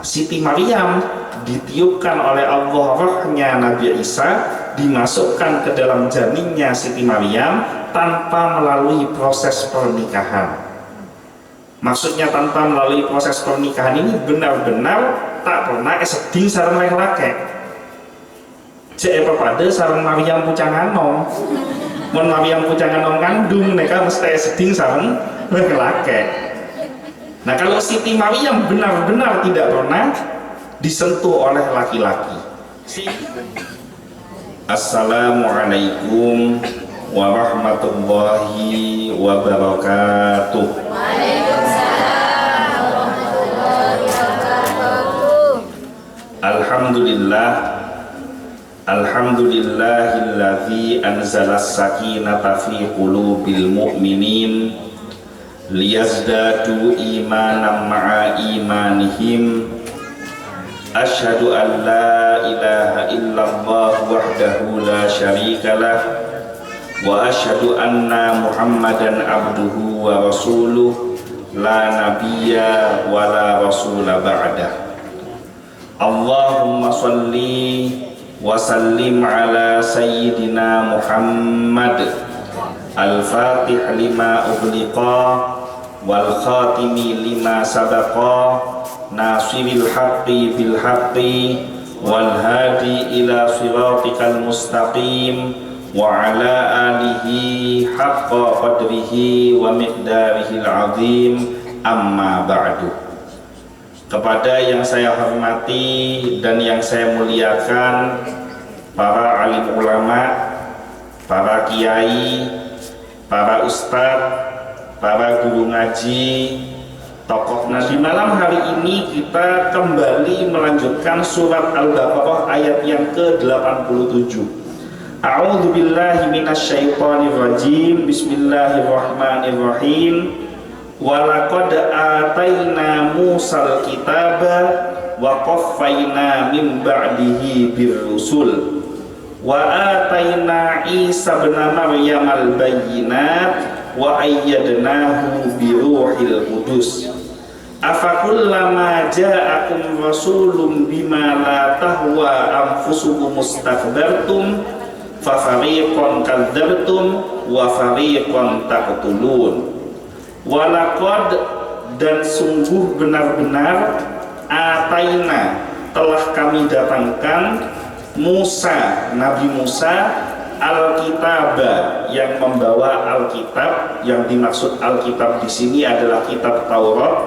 Siti Maryam ditiupkan oleh Allah rohnya Nabi Isa, dimasukkan ke dalam janinnya Siti Maryam tanpa melalui proses pernikahan. Maksudnya tanpa melalui proses pernikahan ini benar-benar tak pernah seding sareng laki-laki. Cek pada sareng Maryam pucangan nom. Mun Maryam pucangan nom kandung mereka mesti seding sareng laki-laki. Nah kalau Siti Maryam benar-benar tidak pernah disentuh oleh laki-laki. Assalamualaikum warahmatullahi wabarakatuh. Waalaikumsalam warahmatullahi wabarakatuh. Alhamdulillahilladzi anzalas sakinata fi qulubil mu'minin liyazdadu imanan ma'a imanihim. Asyhadu an la ilaha illallah wahdahu la syarikalah wa asyhadu anna Muhammadan abduhu wa rasuluh la nabiyya wa la rasula ba'dah. Allahumma shalli wa sallim ala sayyidina Muhammad al-fatih lima ughliqa wal khatimi lima sabaqa nasiril haqqi bil haqqi wal hadi ila siratikal mustaqim wa ala alihi haqqa qadrihi wa miqdarihil azim, amma ba'du. Kepada yang saya hormati dan yang saya muliakan, para alim ulama, para kiai, para ustadz, para guru ngaji, tokoh. Nah, di malam hari ini kita kembali melanjutkan surat Al-Baqarah ayat yang ke-87. A'udzu billahi minasyaitonir rajim. Bismillahirrahmanirrahim. Walaqad ataina Musal kitaba wa qaffayna min ba'dihi birrusul wa ataina Isa ibn Maryam al-bayyinat wa ayyadnahu biruhil qudus. Afakullama ja'akum rasulun bima la tahwa anfusukum mustakbartum fafariqan kadzdzabtum wa fariqan taqtulun. Walaqad, dan sungguh benar-benar, ataina, telah kami datangkan Musa, Nabi Musa, Alkitabah, yang membawa Alkitab. Yang dimaksud Alkitab di sini adalah kitab Taurat.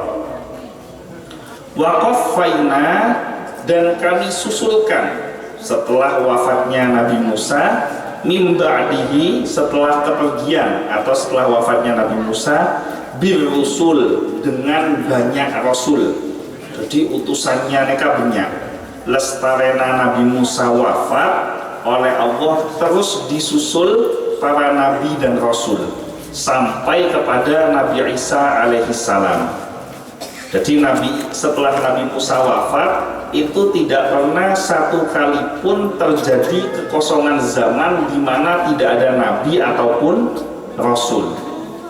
Wa qaffayna, dan kami susulkan setelah wafatnya Nabi Musa, min ba'dihi, setelah kepergian atau setelah wafatnya Nabi Musa, birrusul, dengan banyak rasul. Jadi utusannya mereka banyak. Lestarena Nabi Musa wafat oleh Allah, terus disusul para nabi dan rasul sampai kepada Nabi Isa alaihissalam. Jadi setelah Nabi Musa wafat itu tidak pernah satu kali pun terjadi kekosongan zaman di mana tidak ada nabi ataupun rasul.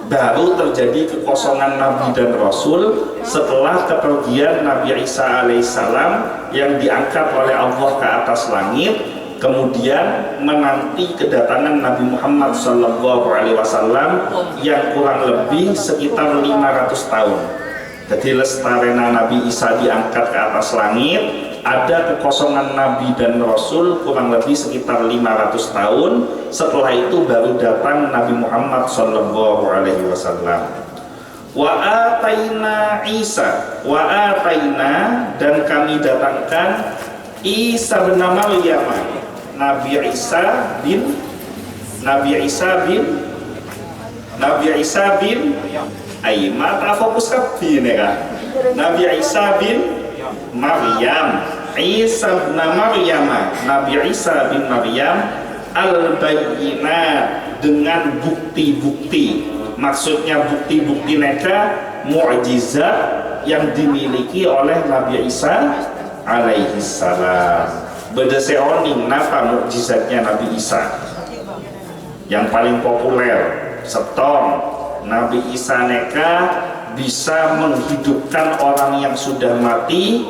Baru terjadi kekosongan nabi dan rasul setelah kepergian Nabi Isa alaihissalam yang diangkat oleh Allah ke atas langit, kemudian menanti kedatangan Nabi Muhammad SAW yang kurang lebih sekitar 500 tahun. Jadi lestarena Nabi Isa diangkat ke atas langit, ada kekosongan Nabi dan Rasul kurang lebih sekitar 500 tahun. Setelah itu baru datang Nabi Muhammad SAW. Wa ataina Isa, wa ataina, dan kami datangkan Isa bin Maryam, Nabi Isa bin mata fokus kabin ya. Nabi Isa bin Maryam, Isa bin Maryam, Nabi Isa bin Maryam al-bayyinat, dengan bukti-bukti. Maksudnya bukti-bukti mereka mukjizat yang dimiliki oleh Nabi Isa alaihissalam. Bedeseoning napa mukjizatnya Nabi Isa? Yang paling populer setong, Nabi Isa neka bisa menghidupkan orang yang sudah mati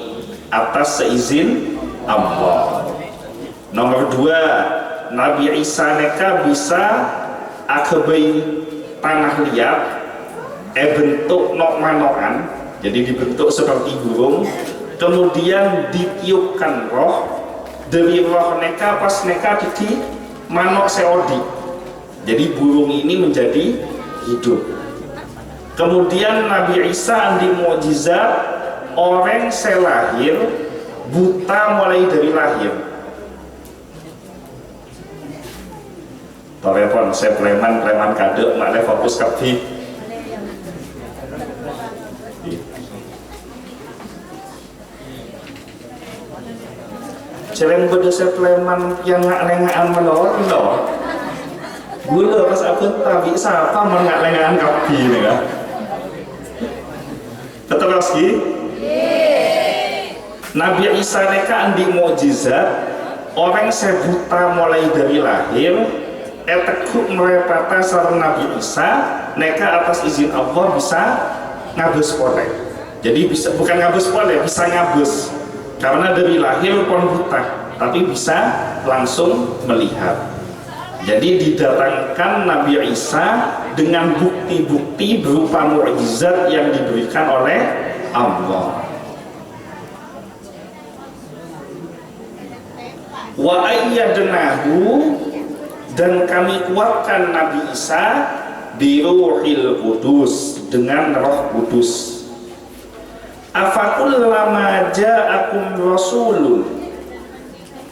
atas seizin Allah. Nomor 2, Nabi Isa neka bisa akebai tanah liat bentuk nok manokan, jadi dibentuk seperti burung, kemudian ditiupkan roh, dari roh neka pas neka di manok seodi, jadi burung ini menjadi hidup. Kemudian Nabi Isa andi mukjizat, orang selahir buta mulai dari lahir. Telepon saya preman kade makle fokus kapi. Celeng beda saya preman yang ngak-lengaan melor loh. Gula pas aku tabi siapa mau ngak-lengaan kapi nih kan? Betul lagi? Nabi Isa neka andi mukjizat, orang saya buta mulai dari lahir. Etekuk merepata sarang Nabi Isa neka atas izin Allah bisa ngabus polek. Jadi bisa bukan ngabus polek, bisa ngabus karena dari lahir pun buta, tapi bisa langsung melihat. Jadi didatangkan Nabi Isa dengan bukti-bukti berupa mukjizat yang diberikan oleh Allah. Wa ayyadnahu, dan kami kuatkan Nabi Isa bi Ruhil Qudus, dengan Roh Kudus. Afakullama ja'akum rasulun,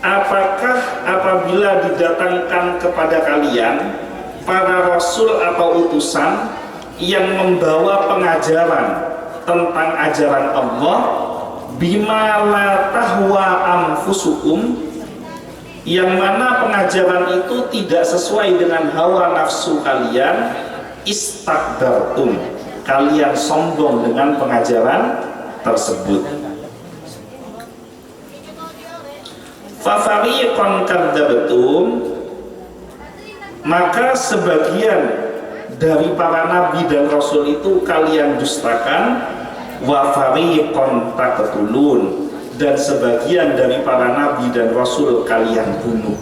apakah apabila didatangkan kepada kalian para rasul atau utusan yang membawa pengajaran tentang ajaran Allah, bima la tahwa anfusukum, yang mana pengajaran itu tidak sesuai dengan hawa nafsu kalian, istakbartum, kalian sombong dengan pengajaran tersebut. Fafariqan kadzabtum, maka sebagian dari para nabi dan rasul itu kalian dustakan. Wa fariqan taqtulun, dan sebagian dari para nabi dan rasul kalian bunuh.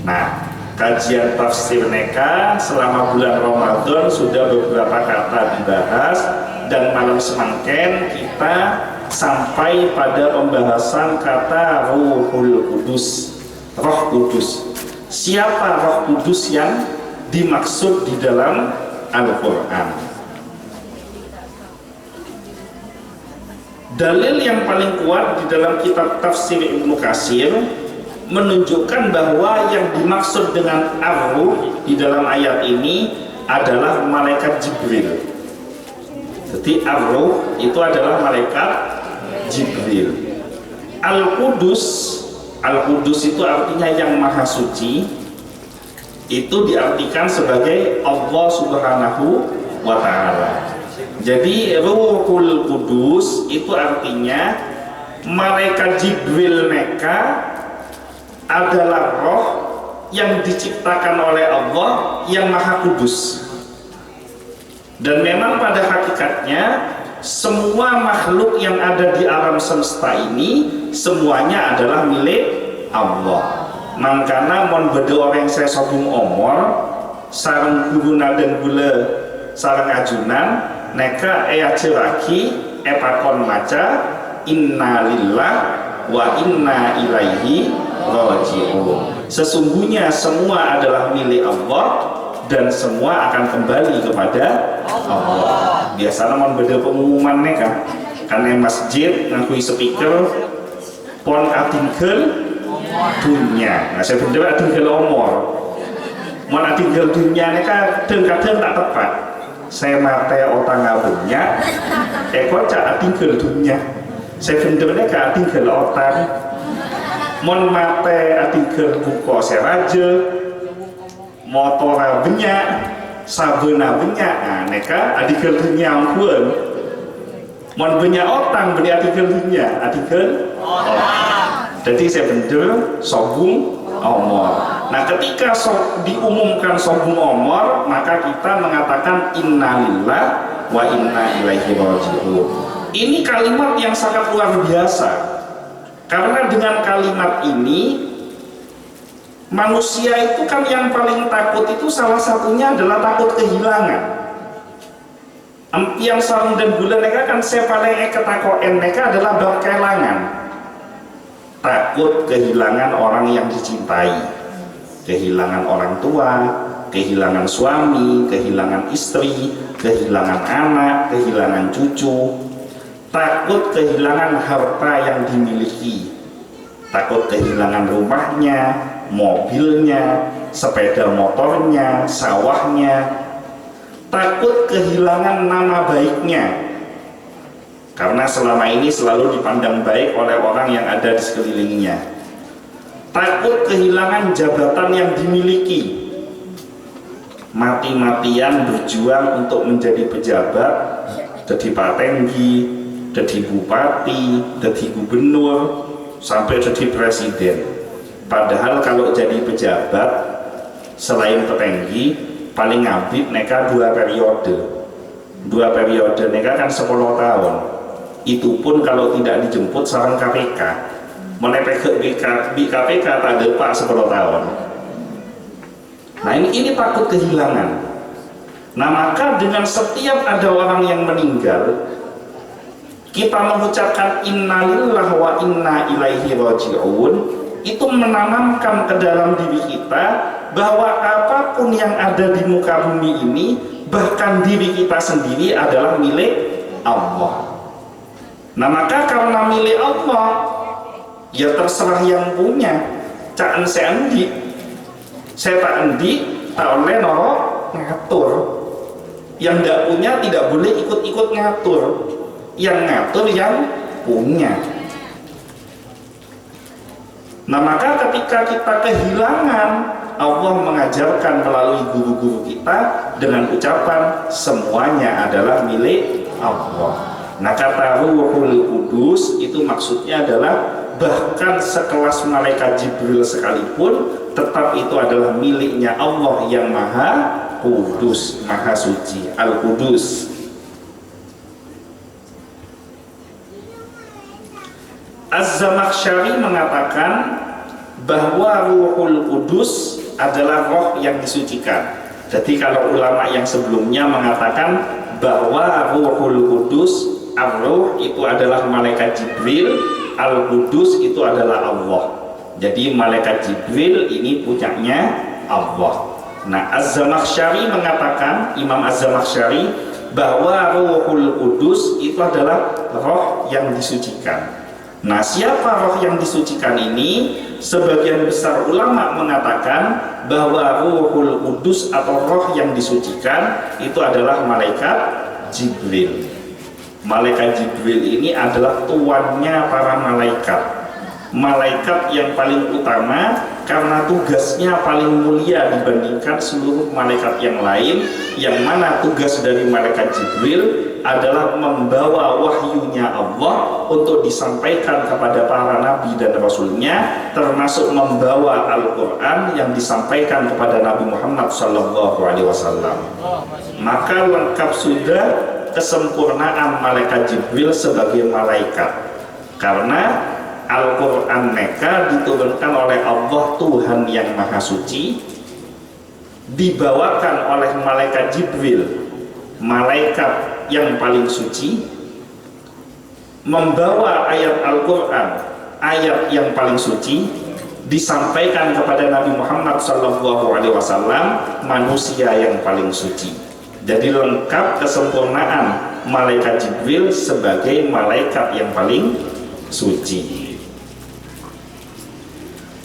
Nah, kajian tafsir neka selama bulan Ramadan sudah beberapa kata dibahas, dan malam semangken kita sampai pada pembahasan kata Ruhul Kudus, Roh Kudus. Siapa Roh Kudus yang dimaksud di dalam Al-Quran? Dalil yang paling kuat di dalam kitab tafsir Ibnu Katsir menunjukkan bahwa yang dimaksud dengan Ar-Ruh di dalam ayat ini adalah malaikat Jibril. Jadi Ar-Ruh itu adalah malaikat Jibril. Al-Qudus, Al-Qudus itu artinya yang maha suci. Itu diartikan sebagai Allah Subhanahu wa Ta'ala. Jadi Ruhul Kudus itu artinya malaikat Jibril neka adalah roh yang diciptakan oleh Allah yang maha kudus. Dan memang pada hakikatnya semua makhluk yang ada di alam semesta ini semuanya adalah milik Allah. Mangkana mon beda orang saya sobung omor sarang guruna dan gula sarang ajunan neka ceraki pakon maca innalillah wa inna ilaihi raji'un. Sesungguhnya semua adalah milik Allah dan semua akan kembali kepada Allah. Biasanya mon beda pengumuman neka karena masjid ngakui speaker pon atingkel dunia. Nah saya bener atingkel omor mon atingkel dunia neka kadang-kadang tak tepat. Saya mate otang ngabunya kocak atingkel dunia. Saya bener ka atingkel otang mon mate atingkel buko seraja motor banyak sabena banyak. Nah neka atingkel dunia angkuan mon banyak otang beli atingkel dunia atingkel otang. Jadi saya bener sobung omor. Nah ketika diumumkan sobung omor, maka kita mengatakan innalillah wa inna ilaihi raji'un. Ini kalimat yang sangat luar biasa, karena dengan kalimat ini manusia itu kan yang paling takut itu salah satunya adalah takut kehilangan. Yang sarung dan bulan mereka kan saya paling ketakoen mereka adalah bab kehilangan. Takut kehilangan orang yang dicintai, kehilangan orang tua, kehilangan suami, kehilangan istri, kehilangan anak, kehilangan cucu. Takut kehilangan harta yang dimiliki, takut kehilangan rumahnya, mobilnya, sepeda motornya, sawahnya, takut kehilangan nama baiknya, karena selama ini selalu dipandang baik oleh orang yang ada di sekelilingnya. Takut kehilangan jabatan yang dimiliki, mati-matian berjuang untuk menjadi pejabat, jadi patenggi, jadi bupati, jadi gubernur, sampai jadi presiden. Padahal kalau jadi pejabat selain petenggi paling ngabit neka 2 periode neka kan 10 tahun. Itu pun kalau tidak dijemput sarang KPK, menepek di KPK tak ada pak 10 tahun. Nah ini takut kehilangan. Nah maka dengan setiap ada orang yang meninggal, kita mengucapkan innalillahi wa inna ilaihi raji'un, itu menanamkan ke dalam diri kita bahwa apapun yang ada di muka bumi ini, bahkan diri kita sendiri adalah milik Allah. Nah maka karena milik Allah, ya terserah yang punya. Cak saya endi, saya tak endi, tak oleh norok ngatur. Yang tidak punya tidak boleh ikut-ikut ngatur. Yang ngatur yang punya. Nah maka ketika kita kehilangan, Allah mengajarkan melalui guru-guru kita dengan ucapan semuanya adalah milik Allah. Nah kata Ruhul Kudus itu maksudnya adalah bahkan sekelas malaikat Jibril sekalipun tetap itu adalah miliknya Allah yang Maha Kudus, Maha Suci, Al-Kudus. Az-Zamakhsyari mengatakan bahwa Ruhul Kudus adalah roh yang disucikan. Jadi kalau ulama yang sebelumnya mengatakan bahwa Ruhul Kudus, Ar-Ruh itu adalah malaikat Jibril, Al-Kudus itu adalah Allah. Jadi malaikat Jibril ini punyanya Allah. Nah Az-Zamakhsyari mengatakan, Imam Az-Zamakhsyari, bahwa Ruhul Kudus itu adalah roh yang disucikan. Nah siapa roh yang disucikan ini? Sebagian besar ulama mengatakan bahwa Ruhul Kudus atau roh yang disucikan itu adalah malaikat Jibril. Malaikat Jibril ini adalah tuannya para malaikat, malaikat yang paling utama karena tugasnya paling mulia dibandingkan seluruh malaikat yang lain, yang mana tugas dari malaikat Jibril adalah membawa wahyunya Allah untuk disampaikan kepada para nabi dan rasulnya, termasuk membawa Al-Quran yang disampaikan kepada Nabi Muhammad SAW. Maka lengkap sudah kesempurnaan malaikat Jibril sebagai malaikat, karena Al-Quran mereka diturunkan oleh Allah Tuhan yang Maha Suci, dibawakan oleh malaikat Jibril, malaikat yang paling suci, membawa ayat Al-Quran, ayat yang paling suci, disampaikan kepada Nabi Muhammad SAW, manusia yang paling suci. Jadi lengkap kesempurnaan malaikat Jibril sebagai malaikat yang paling suci.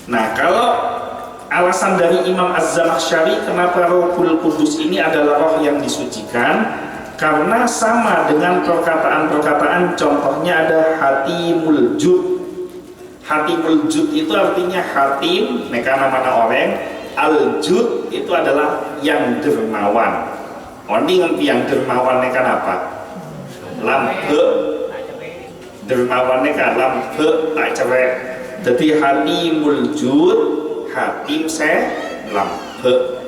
Nah kalau alasan dari Imam Az-Zamakhsyari kenapa Ruhul Kudus ini adalah roh yang disucikan, karena sama dengan perkataan-perkataan, contohnya ada Hatimul Jud. Hatimul Jud itu artinya hatim, mereka nama orang. Al-Jud itu adalah yang dermawan. Oni ngerti yang dermawan mereka apa? Lambe. Dermawan mereka lambe tak cerek. Jadi Hatimul Jud, hatim se lambe.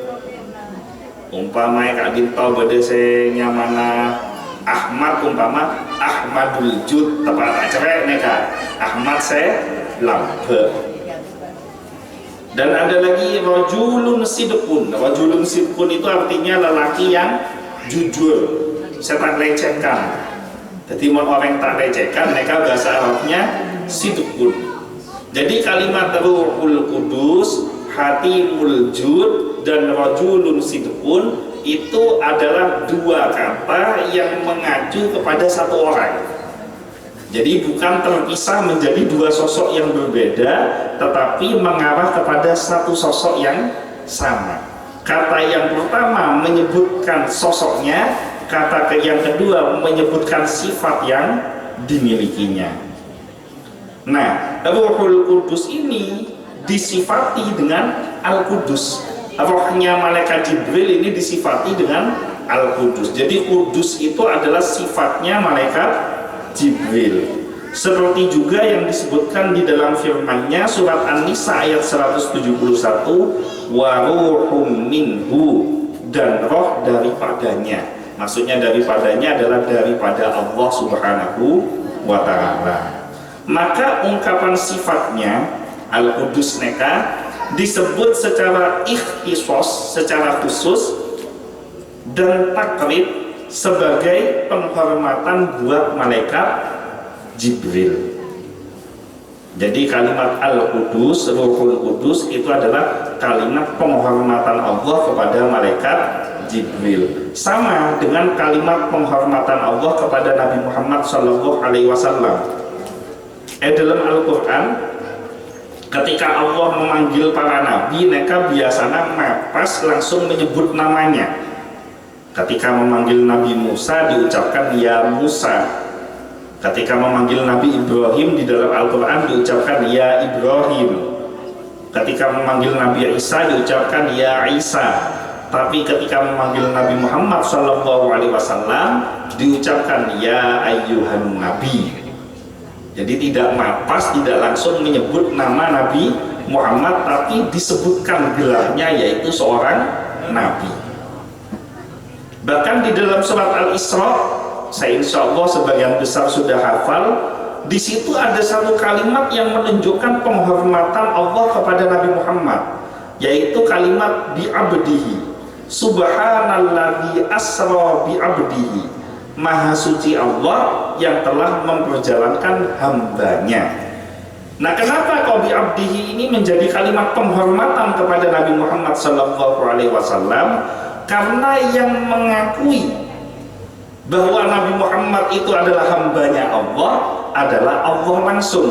Umpamanya kak dintau beda se nyamana Ahmad umpama Ahmadul Jud tepat cerek neka Ahmad saya lambe. Dan ada lagi rajulun sidqun. Rajulun sidqun itu artinya lelaki yang jujur. Saya tak lecehkan. Jadi orang tak lecehkan, mereka bahasa Arabnya sidqun. Jadi kalimat Ruhul Kudus, Hatimul Jud, dan rajulun sidqun itu adalah dua kata yang mengacu kepada satu orang. Jadi bukan terpisah menjadi dua sosok yang berbeda, tetapi mengarah kepada satu sosok yang sama. Kata yang pertama menyebutkan sosoknya, kata yang kedua menyebutkan sifat yang dimilikinya. Nah, Ruhul Kudus ini disifati dengan Al-Kudus. Rohnya malaikat Jibril ini disifati dengan Al-Kudus. Jadi Kudus itu adalah sifatnya malaikat Jibril. Seperti juga yang disebutkan di dalam firman-Nya surat An-Nisa ayat 171, wa ruhum minhu, dan roh daripadanya. Maksudnya daripadanya adalah daripada Allah Subhanahu wa taala. Maka ungkapan sifatnya Al-Qudus neka disebut secara ikhtisos, secara khusus, dan takrib sebagai penghormatan buat malaikat Jibril. Jadi kalimat Al-Qudus, Ruhul Qudus itu adalah kalimat penghormatan Allah kepada malaikat Jibril. Sama dengan kalimat penghormatan Allah kepada Nabi Muhammad SAW. Dalam Al-Quran, ketika Allah memanggil para nabi, mereka biasanya mapas langsung menyebut namanya. Ketika memanggil Nabi Musa diucapkan ya Musa. Ketika memanggil Nabi Ibrahim di dalam Al-Quran diucapkan ya Ibrahim. Ketika memanggil Nabi Isa diucapkan ya Isa. Tapi ketika memanggil Nabi Muhammad SAW diucapkan ya ayyuhan Nabi. Jadi tidak mapas, tidak langsung menyebut nama Nabi Muhammad, tapi disebutkan gelarnya yaitu seorang Nabi. Bahkan di dalam surat Al-Isra, saya insya Allah sebagian besar sudah hafal, di situ ada satu kalimat yang menunjukkan penghormatan Allah kepada Nabi Muhammad, yaitu kalimat bi'abdihi. Subhanalladzi asra bi'abdihi. Maha suci Allah yang telah memperjalankan hambanya. Nah, kenapa kau bi'abdihi ini menjadi kalimat penghormatan kepada Nabi Muhammad SAW? Karena yang mengakui bahwa Nabi Muhammad itu adalah hambanya Allah adalah Allah langsung,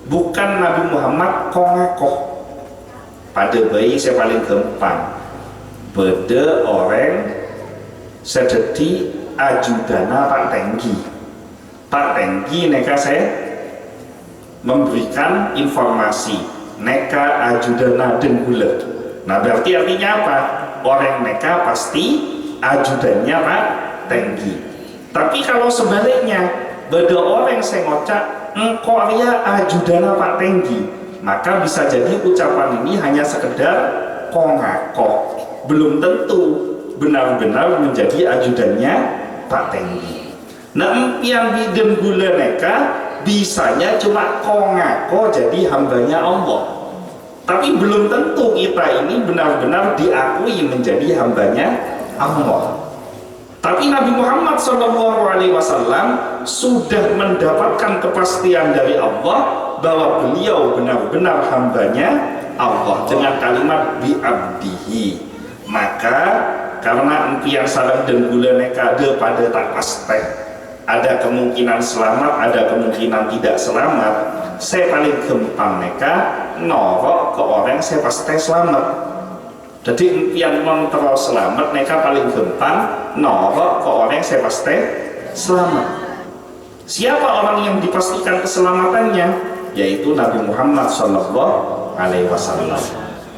bukan Nabi Muhammad kongakoh. Pada bayi saya paling gampang, beda orang sedeti ajudana Pak Tenggi. Pak Tenggi neka saya memberikan informasi neka ajudana denggulet. Nah, berarti artinya apa? Orang neka pasti ajudannya Pak Tenggi. Tapi kalau sebaliknya beda orang saya ngocak engkau ya ajudana Pak Tenggi, maka bisa jadi ucapan ini hanya sekedar kongakoh, belum tentu benar-benar menjadi ajudannya Pak Tenggi. Nah, yang bidem gula neka bisanya cuma kongakoh jadi hambanya Allah, tapi belum tentu kita ini benar-benar diakui menjadi hambanya Allah. Tapi Nabi Muhammad SAW sudah mendapatkan kepastian dari Allah bahwa beliau benar-benar hambanya Allah dengan kalimat bi'abdihi. Maka karena empian sarang dan gula nekade pada tak pasti, ada kemungkinan selamat, ada kemungkinan tidak selamat, saya paling gampang neka norok ke orang saya pasti selamat. Jadi impian kontrol selamat neka paling gampang norok ke orang saya pasti selamat. Siapa orang yang dipastikan keselamatannya? Yaitu Nabi Muhammad SAW.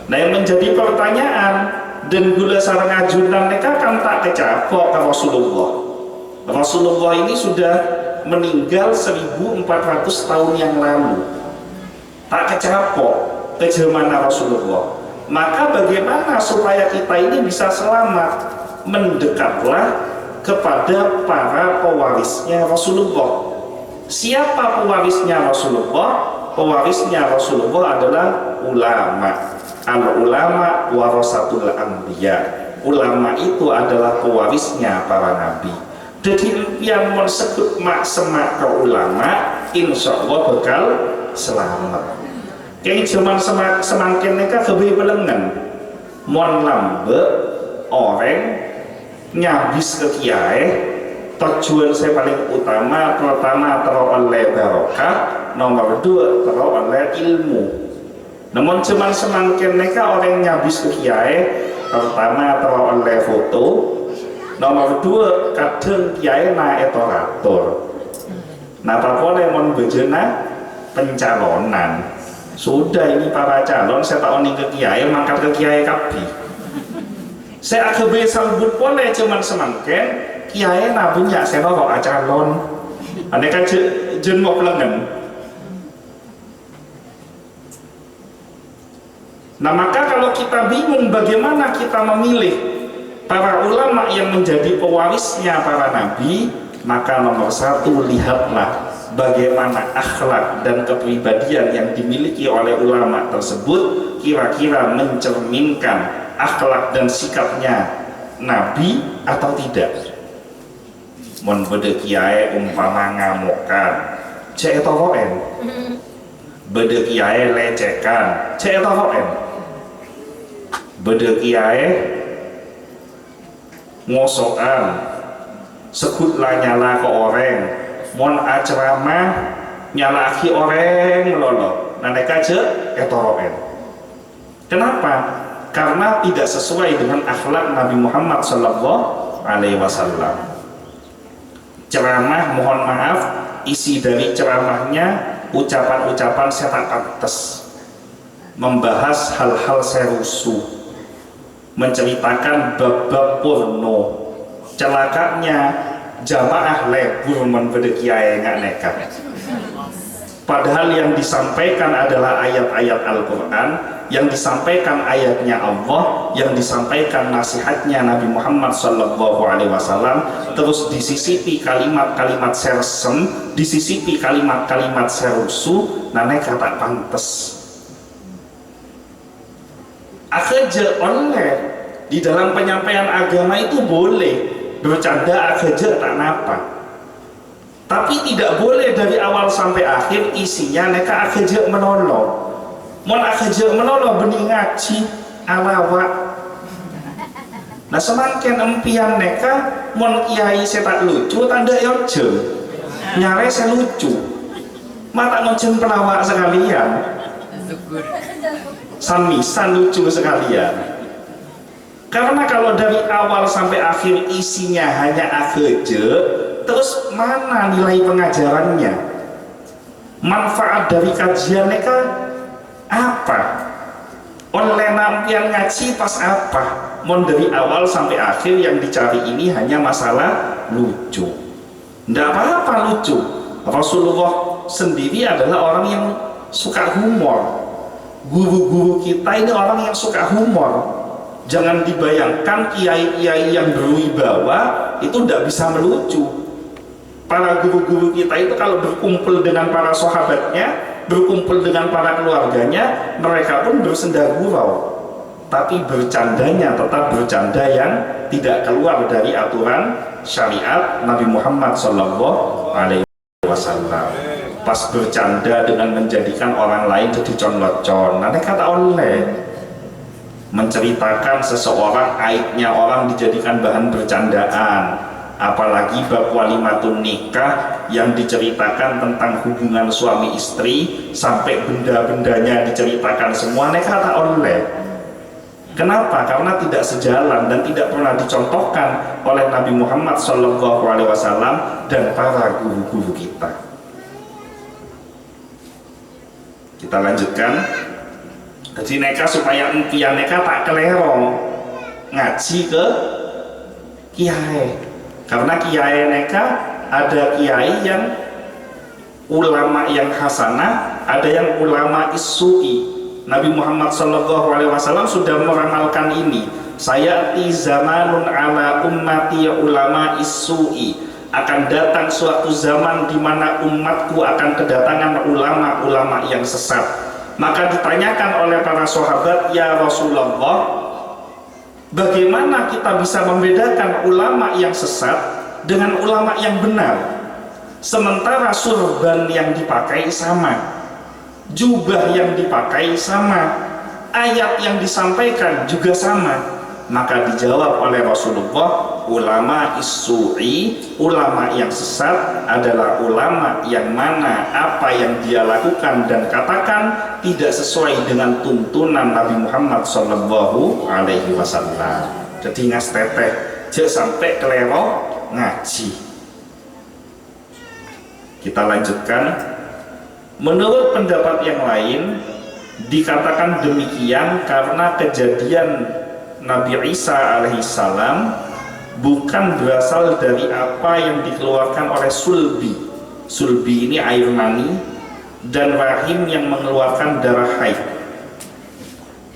Nah, yang menjadi pertanyaan, dan gula sarang ajudan mereka kan tak kecapok ke Rasulullah. Rasulullah ini sudah meninggal 1400 tahun yang lalu, tak kecapok ke zaman Rasulullah. Maka bagaimana supaya kita ini bisa selamat? Mendekatlah kepada para pewarisnya Rasulullah. Siapa pewarisnya Rasulullah? Pewarisnya Rasulullah adalah ulama. Al-ulama warasatul anbiya. Ulama itu adalah pewarisnya para nabi. Jadi yang mensebut mak semak ke ulama, insya Allah bakal selamat. Kayak zaman semakin mereka kebeli belengan, mon lambe orang nyabis ke kiai. Tujuan saya paling utama, pertama teroleh barokah, nomor dua teroleh ilmu. Namun zaman semakin mereka orang nyabis ke kiai, pertama teroleh foto, nomor dua kadang kiai na etorator. Nah apa boleh mon bejena pencalonan. Sudah ini para calon saya tak oning ke kiai, mangkat ke kiai kabi. Saya agak sambut boleh cuman semakin kiai nabinya saya bawa calon. Anda kan jen mau pelengan. Nah maka kalau kita bingung bagaimana kita memilih para ulama yang menjadi pewarisnya para nabi, maka nomor satu lihatlah bagaimana akhlak dan kepribadian yang dimiliki oleh ulama tersebut kira-kira mencerminkan akhlak dan sikapnya nabi atau tidak. Mun bede kiai umpama ngamokan cek etoen, bede kiai lecekan cek etoen, bede kiai ngosokan sekutlah nyala ke orang, mon ceramah nyalaki orang lolo, nanti cek etoen. Kenapa? Karena tidak sesuai dengan akhlak Nabi Muhammad SAW. Ceramah, mohon maaf, isi dari ceramahnya ucapan-ucapan saya tak pantas, membahas hal-hal serusuh, menceritakan bab-bab porno, celakanya jamaah lebur membeda kiai nggak nekat. Padahal yang disampaikan adalah ayat-ayat Al-Quran, yang disampaikan ayatnya Allah, yang disampaikan nasihatnya Nabi Muhammad SAW. Terus disisipi kalimat-kalimat sersem, disisipi kalimat-kalimat serusu, nane kata pantes. Akhirnya oleh di dalam penyampaian agama itu boleh bercanda akhirnya tak napa. Tapi tidak boleh dari awal sampai akhir isinya neka akhirnya menolong. Mon akhirnya menolong benih ngaji alawak. Nah semakin empian neka mon kiai saya tak lucu tanda yoje nyare saya lucu mata ngoncen pelawak sekalian samisan lucu sekalian. Karena kalau dari awal sampai akhir isinya hanya akhirnya, terus mana nilai pengajarannya, manfaat dari kajian mereka apa, oleh nampian ngaji pas apa. Mon dari awal sampai akhir yang dicari ini hanya masalah lucu. Nggak apa-apa lucu. Rasulullah sendiri adalah orang yang suka humor. Guru-guru kita ini orang yang suka humor. Jangan dibayangkan kiai-kiai yang berwibawa itu tidak bisa melucu. Para guru-guru kita itu kalau berkumpul dengan para sahabatnya, berkumpul dengan para keluarganya, mereka pun bersenda gurau. Tapi bercandanya tetap bercanda yang tidak keluar dari aturan syariat Nabi Muhammad SAW. Pas bercanda dengan menjadikan orang lain jadi con-locon, nanti kata oleh menceritakan seseorang aibnya orang dijadikan bahan bercandaan, apalagi bab walimatun nikah yang diceritakan tentang hubungan suami istri sampai benda-bendanya diceritakan semua, mereka kata oleh. Kenapa? Karena tidak sejalan dan tidak pernah dicontohkan oleh Nabi Muhammad SAW dan para guru-guru kita. Kita lanjutkan. Jadi neka supaya impian neka tak kelerong ngaji ke kiai. Karena kiai neka ada kiai yang ulama yang hasanah, ada yang ulama isui. Nabi Muhammad SAW sudah meramalkan ini. sayati zamanun ala ummati ulama isu'i, akan datang suatu zaman di mana umatku akan kedatangan ulama-ulama yang sesat. Maka ditanyakan oleh para sahabat, ya Rasulullah, bagaimana kita bisa membedakan ulama yang sesat dengan ulama yang benar? Sementara surban yang dipakai sama, jubah yang dipakai sama, ayat yang disampaikan juga sama. Maka dijawab oleh Rasulullah, ulama isu'i, ulama yang sesat adalah ulama yang mana apa yang dia lakukan dan katakan tidak sesuai dengan tuntunan Nabi Muhammad Sallallahu Alaihi Wasallam. Jadi ngas teteh, jangan sampai kelero ngaji. Kita lanjutkan. Menurut pendapat yang lain, dikatakan demikian karena kejadian Nabi Isa alaihissalam bukan berasal dari apa yang dikeluarkan oleh sulbi. Sulbi ini air mani, dan rahim yang mengeluarkan darah haid.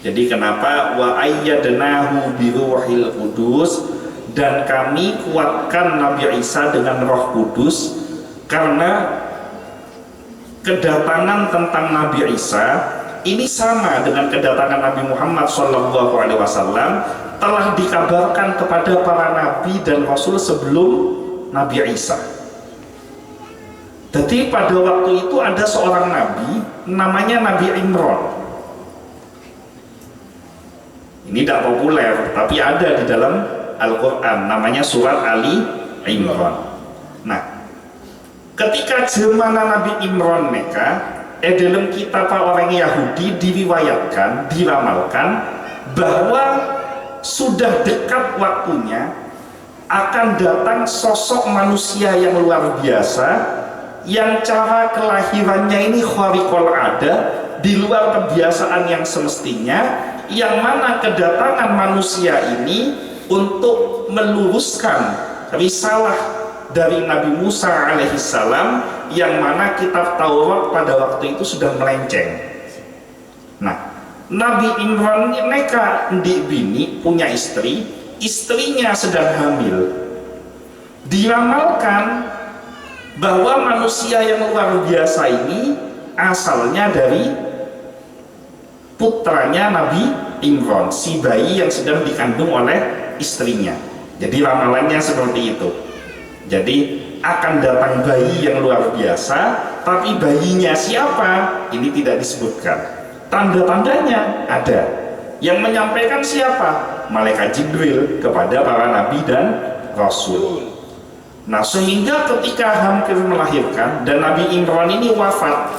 Jadi kenapa wa ayyadnahu biruhil qudus, dan kami kuatkan Nabi Isa dengan Roh Kudus, karena kedatangan tentang Nabi Isa ini sama dengan kedatangan Nabi Muhammad SAW, telah dikabarkan kepada para nabi dan rasul sebelum Nabi Isa. Jadi pada waktu itu ada seorang nabi namanya Nabi Imran. Ini tidak populer, tapi ada di dalam Al-Quran, namanya surat Ali Imran. Nah, ketika zaman Nabi Imran mereka dalam kitab orang Yahudi diriwayatkan, diramalkan bahwa sudah dekat waktunya akan datang sosok manusia yang luar biasa, yang cara kelahirannya ini khariqul ada, di luar kebiasaan yang semestinya, yang mana kedatangan manusia ini untuk meluruskan risalah dari Nabi Musa alaihissalam, yang mana kitab Taurat pada waktu itu sudah melenceng. Nah, Nabi Imran mereka di bini punya istri, istrinya sedang hamil. Diramalkan bahwa manusia yang luar biasa ini asalnya dari putranya Nabi Imran, si bayi yang sedang dikandung oleh istrinya. Jadi ramalannya seperti itu. Jadi akan datang bayi yang luar biasa, tapi bayinya siapa? Ini tidak disebutkan. Tanda-tandanya ada. Yang menyampaikan siapa? Malaikat Jibril kepada para nabi dan rasul. Nah, sehingga ketika hampir melahirkan, dan Nabi Imran ini wafat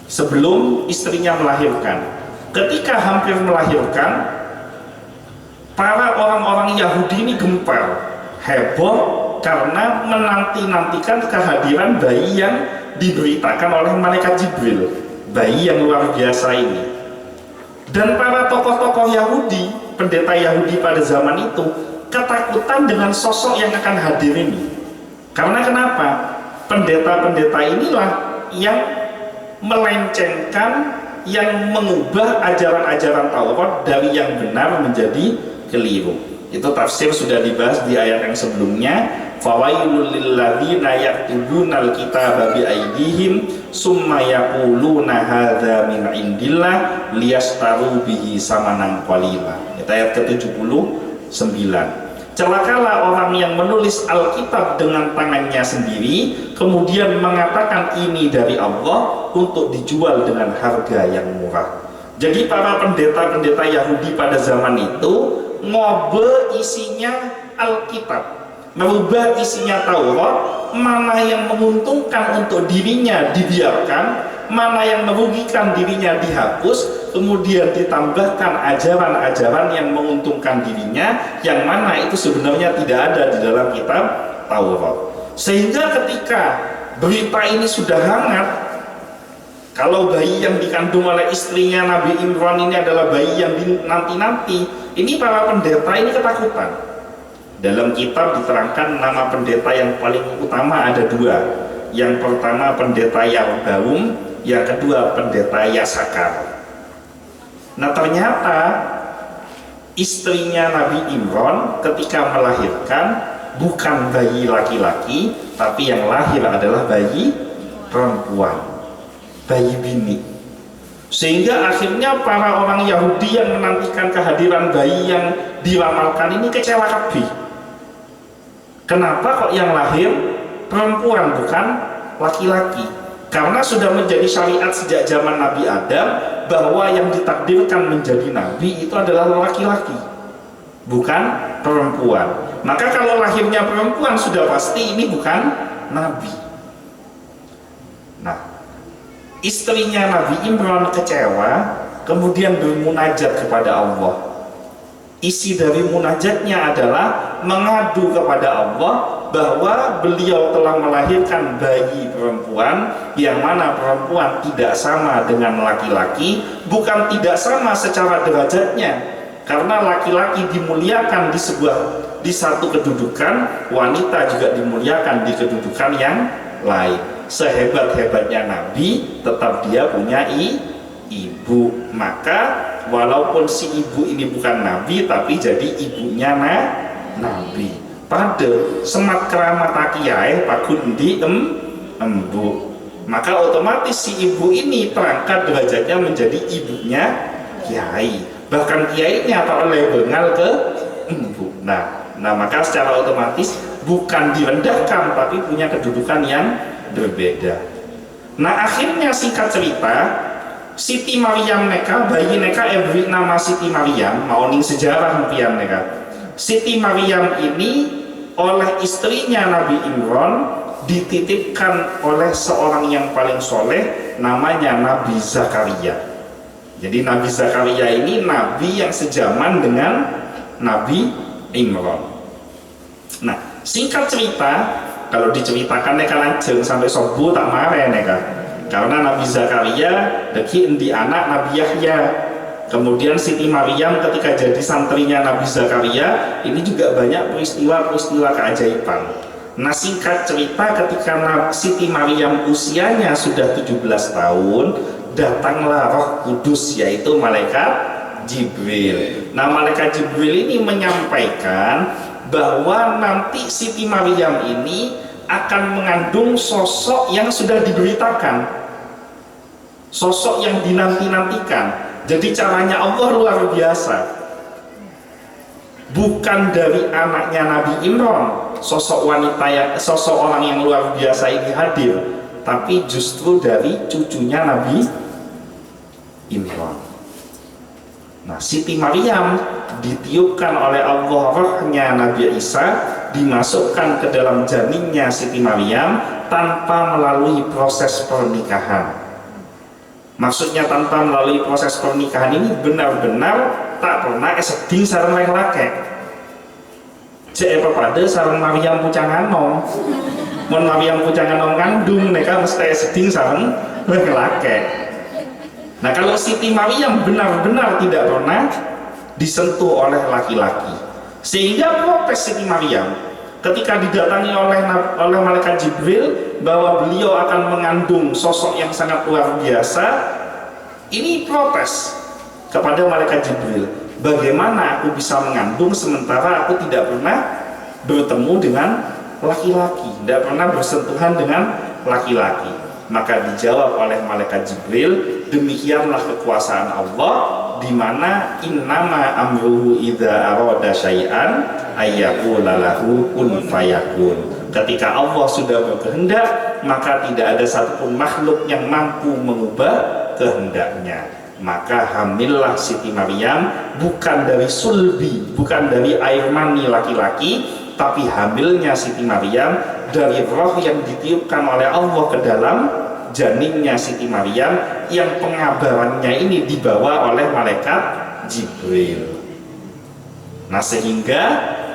sebelum istrinya melahirkan. Ketika hampir melahirkan, para orang-orang Yahudi ini gempar, heboh, karena menanti-nantikan kehadiran bayi yang diberitakan oleh malaikat Jibril, bayi yang luar biasa ini. Dan para tokoh-tokoh Yahudi, pendeta Yahudi pada zaman itu ketakutan dengan sosok yang akan hadir ini. Karena kenapa? Pendeta-pendeta inilah yang melencengkan, yang mengubah ajaran-ajaran Taurat dari yang benar menjadi keliru. Itu tafsir sudah dibahas di ayat yang sebelumnya. Fawailul lilladzina yaktubunal kitaba bi aydihim summa yaquluna hadza min indillah liyastaru bihi samanan qalila. Itu ayat ke-79. Celakalah orang yang menulis Alkitab dengan tangannya sendiri, kemudian mengatakan ini dari Allah untuk dijual dengan harga yang murah. Jadi para pendeta-pendeta Yahudi pada zaman itu ngobe isinya Alkitab, merubah isinya Taurat, mana yang menguntungkan untuk dirinya dibiarkan, mana yang merugikan dirinya dihapus, kemudian ditambahkan ajaran-ajaran yang menguntungkan dirinya, yang mana itu sebenarnya tidak ada di dalam kitab Taurat. Sehingga ketika berita ini sudah hangat, kalau bayi yang dikandung oleh istrinya Nabi Imran ini adalah bayi yang nanti-nanti, ini para pendeta ini ketakutan. Dalam kitab diterangkan nama pendeta yang paling utama ada dua. Yang pertama pendeta Yarbaum, yang kedua pendeta Yasakar. Nah, ternyata istrinya Nabi Imran ketika melahirkan bukan bayi laki-laki, tapi yang lahir adalah bayi perempuan, bayi bini. Sehingga akhirnya para orang Yahudi yang menantikan kehadiran bayi yang diramalkan ini kecewa kabeh. Kenapa kok yang lahir perempuan bukan laki-laki? Karena sudah menjadi syariat sejak zaman Nabi Adam bahwa yang ditakdirkan menjadi nabi itu adalah laki-laki, bukan perempuan. Maka kalau lahirnya perempuan sudah pasti ini bukan nabi. Nah, istrinya Nabi Imran kecewa, kemudian bermunajat kepada Allah. Isi dari munajatnya adalah mengadu kepada Allah bahwa beliau telah melahirkan bayi perempuan, yang mana perempuan tidak sama dengan laki-laki, bukan tidak sama secara derajatnya, karena laki-laki dimuliakan di satu kedudukan, wanita juga dimuliakan di kedudukan yang lain. Sehebat-hebatnya Nabi, tetap dia punya ibu. Maka walaupun si ibu ini bukan Nabi, tapi jadi ibunya Nabi. Pada semat keramat kiai pakun di embu. Maka otomatis si ibu ini terangkat derajatnya menjadi ibunya kiai. Bahkan kiainya tak oleh bengal ke embu. Nah, maka secara otomatis bukan direndahkan, tapi punya kedudukan yang berbeda. Nah, akhirnya singkat cerita, Siti Maryam neka, bayi neka beri nama Siti Maryam, mau ning sejarah mpian neka. Siti Maryam ini oleh istrinya Nabi Imran dititipkan oleh seorang yang paling soleh, namanya Nabi Zakaria. Jadi Nabi Zakaria ini nabi yang sejaman dengan Nabi Imran. Nah, singkat cerita, kalau diceritakan neka langsung sampai subuh tak marah neka. Karena Nabi Zakaria deki endi anak Nabi Yahya. Kemudian Siti Maryam ketika jadi santrinya Nabi Zakaria, ini juga banyak peristiwa-peristiwa keajaiban. Nah, singkat cerita, ketika Siti Maryam usianya sudah 17 tahun, datanglah Roh Kudus, yaitu malaikat Jibril. Nah, malaikat Jibril ini menyampaikan bahwa nanti Siti Maryam ini akan mengandung sosok yang sudah diberitakan, sosok yang dinanti-nantikan. Jadi caranya Allah luar biasa. Bukan dari anaknya Nabi Imran, sosok orang yang luar biasa ini hadir, tapi justru dari cucunya Nabi Imran. Nah, Siti Maryam ditiupkan oleh Allah rohnya Nabi Isa, dimasukkan ke dalam janinnya Siti Maryam tanpa melalui proses pernikahan. Maksudnya tanpa melalui proses pernikahan ini benar-benar tak pernah seding sareng laki-laki. Cek pada sareng Maryam pucanganom. Mun Maryam pucanganom kandung mereka mesti seding sareng laki-laki. Nah, kalau Siti Maryam benar-benar tidak pernah disentuh oleh laki-laki, sehingga protes Siti Maryam ketika didatangi oleh malaikat Jibril bahwa beliau akan mengandung sosok yang sangat luar biasa. Ini protes kepada malaikat Jibril, bagaimana aku bisa mengandung sementara aku tidak pernah bertemu dengan laki-laki, tidak pernah bersentuhan dengan laki-laki. Maka dijawab oleh malaikat Jibril, demikianlah kekuasaan Allah, di mana innama amruhu idza arada syai'an ayyaqula lahu kun fayakun. Ketika Allah sudah berkehendak, maka tidak ada satupun makhluk yang mampu mengubah kehendaknya. Maka hamillah Siti Maryam bukan dari sulbi, bukan dari air mani laki-laki, tapi hamilnya Siti Maryam dari roh yang ditiupkan oleh Allah ke dalam janinnya Siti Maryam, yang pengabarannya ini dibawa oleh malaikat Jibril. Nah, sehingga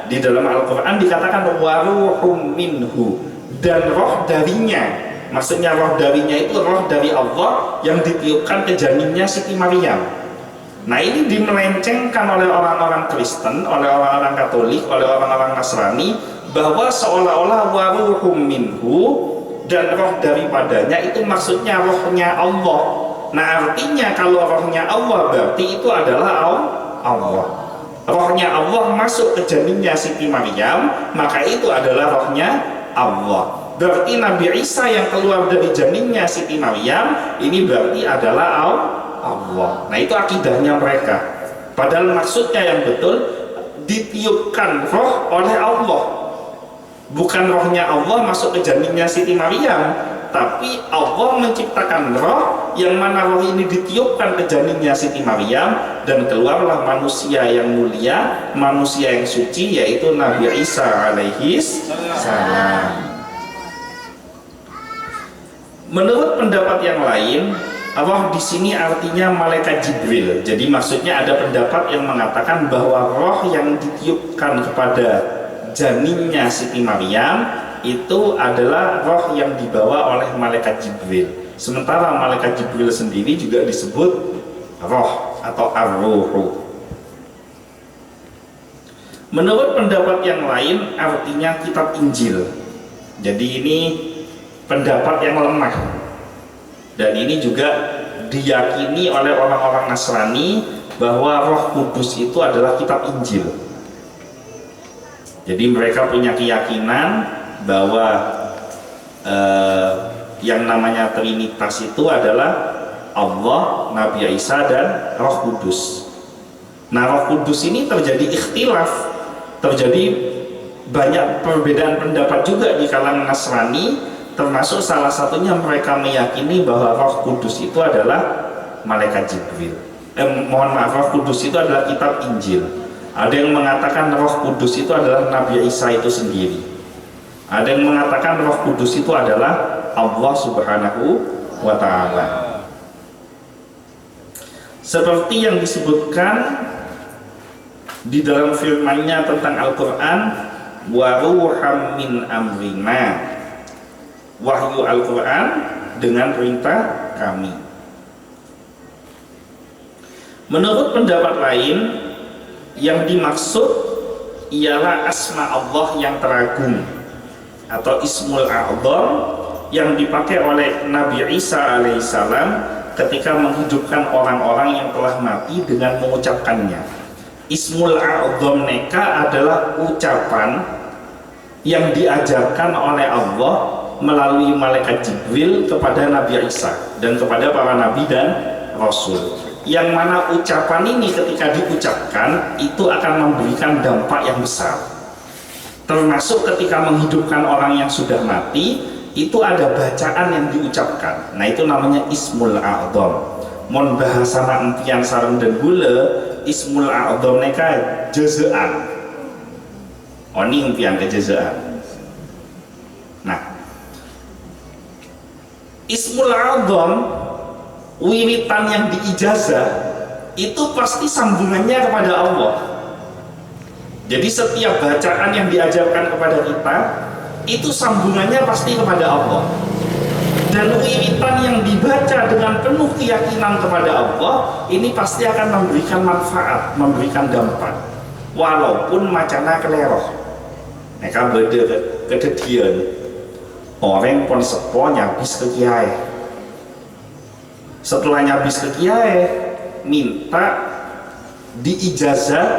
di dalam Al-Quran dikatakan waruhum minhu, dan roh darinya. Maksudnya roh darinya itu roh dari Allah yang ditiupkan ke janinnya Siti Maryam. Nah, ini dimelencengkan oleh orang-orang Kristen, oleh orang-orang Katolik, oleh orang-orang Nasrani, bahwa seolah-olah waruhum minhu, dan roh daripadanya itu maksudnya rohnya Allah. Nah, artinya kalau rohnya Allah berarti itu adalah Allah. rohnya Allah masuk ke janinnya Siti Maryam, maka itu adalah rohnya Allah. Berarti Nabi Isa yang keluar dari janinnya Siti Maryam ini berarti adalah Allah. Nah itu akidahnya mereka. Padahal maksudnya yang betul, ditiupkan roh oleh Allah, bukan rohnya Allah masuk ke janinnya Siti Maryam, tapi Allah menciptakan roh yang mana roh ini ditiupkan ke janinnya Siti Maryam dan keluarlah manusia yang mulia, manusia yang suci, yaitu Nabi Isa alaihi salam. Menurut pendapat yang lain, roh di sini artinya malaikat Jibril. Jadi maksudnya ada pendapat yang mengatakan bahwa roh yang ditiupkan kepada janinnya Siti Maryam itu adalah roh yang dibawa oleh malaikat Jibril. Sementara malaikat Jibril sendiri juga disebut roh atau ar-ruhu. Menurut pendapat yang lain artinya kitab Injil. Jadi ini pendapat yang lemah, dan ini juga diyakini oleh orang-orang Nasrani bahwa Roh Kudus itu adalah kitab Injil. Jadi mereka punya keyakinan bahwa yang namanya Trinitas itu adalah Allah, Nabi Isa, dan Roh Kudus. Nah, Roh Kudus ini terjadi ikhtilaf, terjadi banyak perbedaan pendapat juga di kalangan Nasrani. Termasuk salah satunya mereka meyakini bahwa Roh Kudus itu adalah malaikat Jibril. Roh Kudus itu adalah kitab Injil. Ada yang mengatakan Roh Kudus itu adalah Nabi Isa itu sendiri. Ada yang mengatakan Roh Kudus itu adalah Allah Subhanahu wa Ta'ala. Seperti yang disebutkan di dalam firman-Nya tentang Al-Quran, wa ruham min amrina. Wahyu Al-Quran dengan perintah kami. Menurut pendapat lain, yang dimaksud ialah asma Allah yang teragung atau Ismul A'zam yang dipakai oleh Nabi Isa alaihissalam ketika menghidupkan orang-orang yang telah mati dengan mengucapkannya. Ismul A'zam neka adalah ucapan yang diajarkan oleh Allah melalui malaikat Jibril kepada Nabi Isa dan kepada para nabi dan rasul, yang mana ucapan ini ketika diucapkan itu akan memberikan dampak yang besar, termasuk ketika menghidupkan orang yang sudah mati itu ada bacaan yang diucapkan. Nah itu namanya Ismul A'zam. Mon bahasa empian sareng dan gula, Ismul A'zam neka jezaan. Oni empian ke jezaan. Nah, Ismul A'zam wiritan yang diijazah itu pasti sambungannya kepada Allah. Jadi setiap bacaan yang diajarkan kepada kita itu sambungannya pasti kepada Allah. Dan wiritan yang dibaca dengan penuh keyakinan kepada Allah ini pasti akan memberikan manfaat, memberikan dampak, walaupun macana keleroh. Mereka beda kededian. Orang pun sepo nyabis ke kiai. Setelah nyabis ke kiai, minta diijazah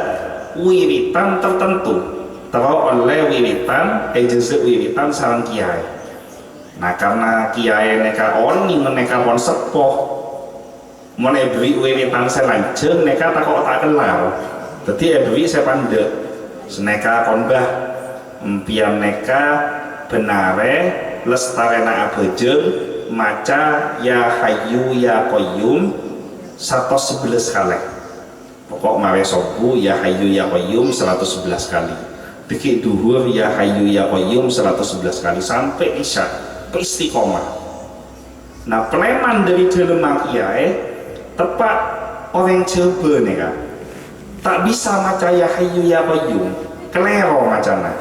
wiritan tertentu, terus oleh wiritan ijazah wiritan sareng kiai. Nah karena kiai neka oni neka pon sepo, mau beri wiritan selanjeng neka takut tak kenal. Jadi beri saya pandek, seneka konbah empian neka benare lestarena abejeng maca ya hayyu ya qayyum 111 kali. Pokok mawe sobu ya hayyu ya qayyum 111 kali. Dikit duhur ya hayyu ya qayyum 111 kali sampai isya istiqomah. Nah preman dari jelema kiai tepat orang coba nih kan tak bisa maca ya hayyu ya qayyum, kelero macana.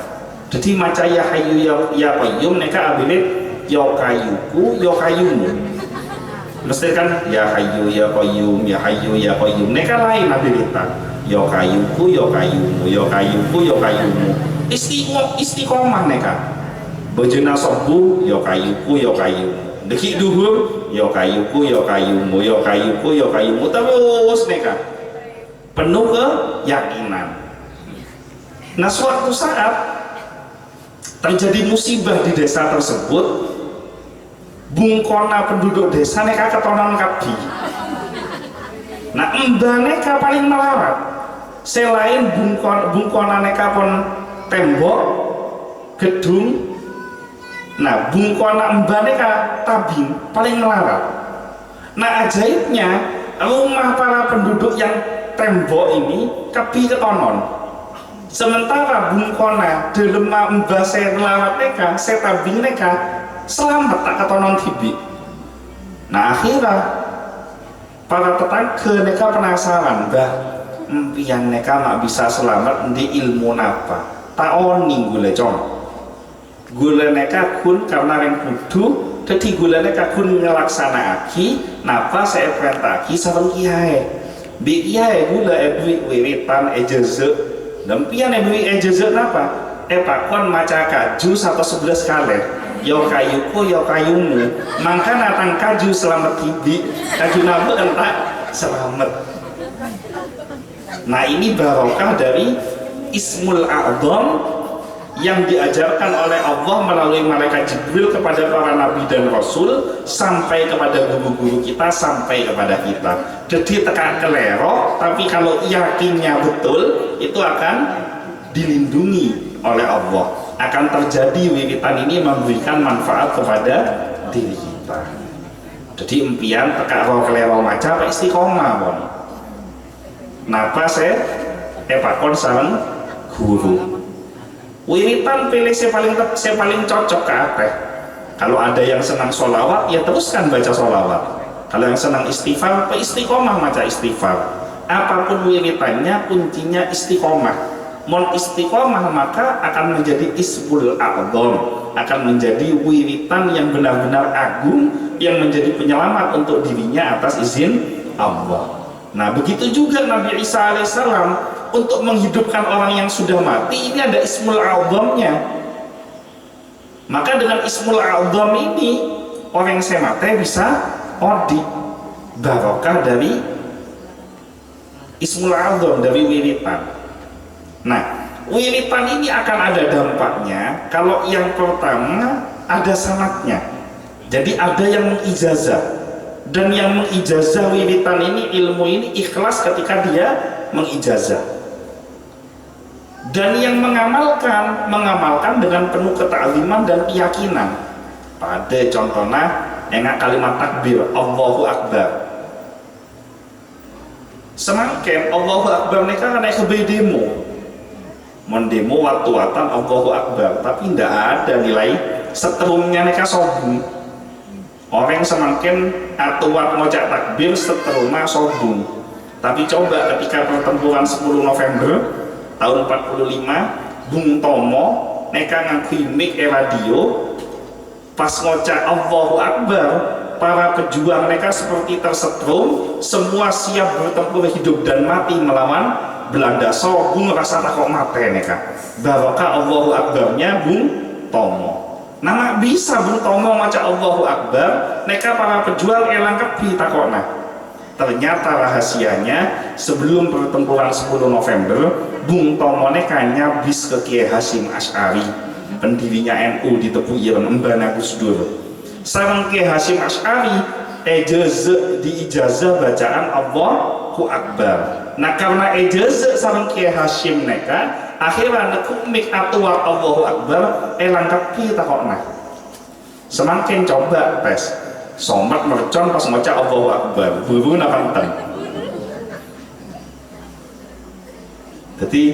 Jadi maca ya hayyu ya qayyum neka abine ya kayuku ya kayumu. Mesti kan ya hayyu ya qayyum ya hayyu ya qayyum neka lain abirita. Ya kayuku ya kayumu ya kayuku ya kayumu. Istiqomah neka. Bojona sobu ya kayuku ya kayumu. Deki duhur ya kayuku ya kayumu ya kayuku ya kayumu terus neka. penuh keyakinan. Nah, suatu saat terjadi musibah di desa tersebut, bungkona penduduk desa neka ketonan kabeh. Nah, mbah neka paling melarat. Selain bungkona neka pun tembok gedung, nah bungkona mbah neka tabing paling melarat. Nah, ajaibnya rumah para penduduk yang tembok ini kabeh ketonon. Sementara bungkona dalam mbah saya melarat neka, saya tabing neka selamat tak ketonon tibi. Nah, akhirnya para tetangga neka penasaran, bah impian neka mak bisa selamat di ilmu napa tak oni gule cong gule neka kun karena yang kudu jadi gule neka kun ngelaksana aki napa saya perintah aki sareng kiai bi kiai gula ebwi wiwitan ejeze dan pian ebwi ejeze napa pakon maca kaju 111 kali yo kayuku yo kayumu mangka natang kaju selamat tibi kaju napa entak selamat. Nah, ini barokah dari Ismul A'zam yang diajarkan oleh Allah melalui malaikat Jibril kepada para nabi dan rasul sampai kepada guru-guru kita sampai kepada kita. Jadi tekan kelero, tapi kalau yakinnya betul itu akan dilindungi oleh Allah. Akan terjadi wiwitan ini memberikan manfaat kepada diri kita. Jadi impian tekan roh kelero maca apa istiqomah bon. Napa saya pakon sareng guru. Wiwitan pilih saya paling cocok ke apa? Kalau ada yang senang sholawat, ya teruskan baca sholawat. Kalau yang senang istighfar, istiqomah baca istighfar. Apapun wiwitannya, kuncinya istiqomah. Mon istiqomah maka akan menjadi Ismul A'zam, akan menjadi wiwitan yang benar-benar agung, yang menjadi penyelamat untuk dirinya atas izin Allah. Nah, begitu juga Nabi Isa alaihissalam untuk menghidupkan orang yang sudah mati, ini ada Ismul A'zamnya. Maka dengan Ismul A'zam ini orang yang saya mati bisa odi barokah dari Ismul A'zam, dari wiritan. Nah, wiritan ini akan ada dampaknya kalau yang pertama ada sanadnya. Jadi ada yang mengijazah. Dan yang mengijazah wiritan ini, ilmu ini ikhlas ketika dia mengijazah. Dan yang mengamalkan dengan penuh ketakliman dan keyakinan. Pada contohnya yang kalimat takbir Allahu Akbar. Semakin Allahu Akbar mereka kan naik ke demo. Mendemo waktu-watan Allahu Akbar, tapi tidak ada nilai seterumnya mereka sobung. Orang semakin atuat ngocak takbir seterusnya sobung. Tapi coba ketika pertempuran 10 November tahun 45, Bung Tomo neka ngakui mic radio pas ngocak Allahu Akbar, para pejuang mereka seperti tersetrum, semua siap bertempur hidup dan mati melawan Belanda. Sobung rasa takut mati neka barokah Allahu Akbarnya Bung Tomo. Nama bisa Bung Tomo maca Allahu Akbar, neka para pejuang elang kepi takona. Ternyata rahasianya sebelum pertempuran 10 November, Bung Tomo neka nyabis ke Kiai Hasyim Asy'ari, pendirinya NU di Tepu Ireng Embana Gus Dur. Sareng Kiai Hasyim Asy'ari diijazah bacaan Allahu Akbar. Nah, karena ijazah sareng Kiai Hasyim neka akhirnya nekuk mik atuat Allahu Akbar elang kaki takokna. Semakin coba tes somat mercon pas maca Allahu Akbar buru napanten. Jadi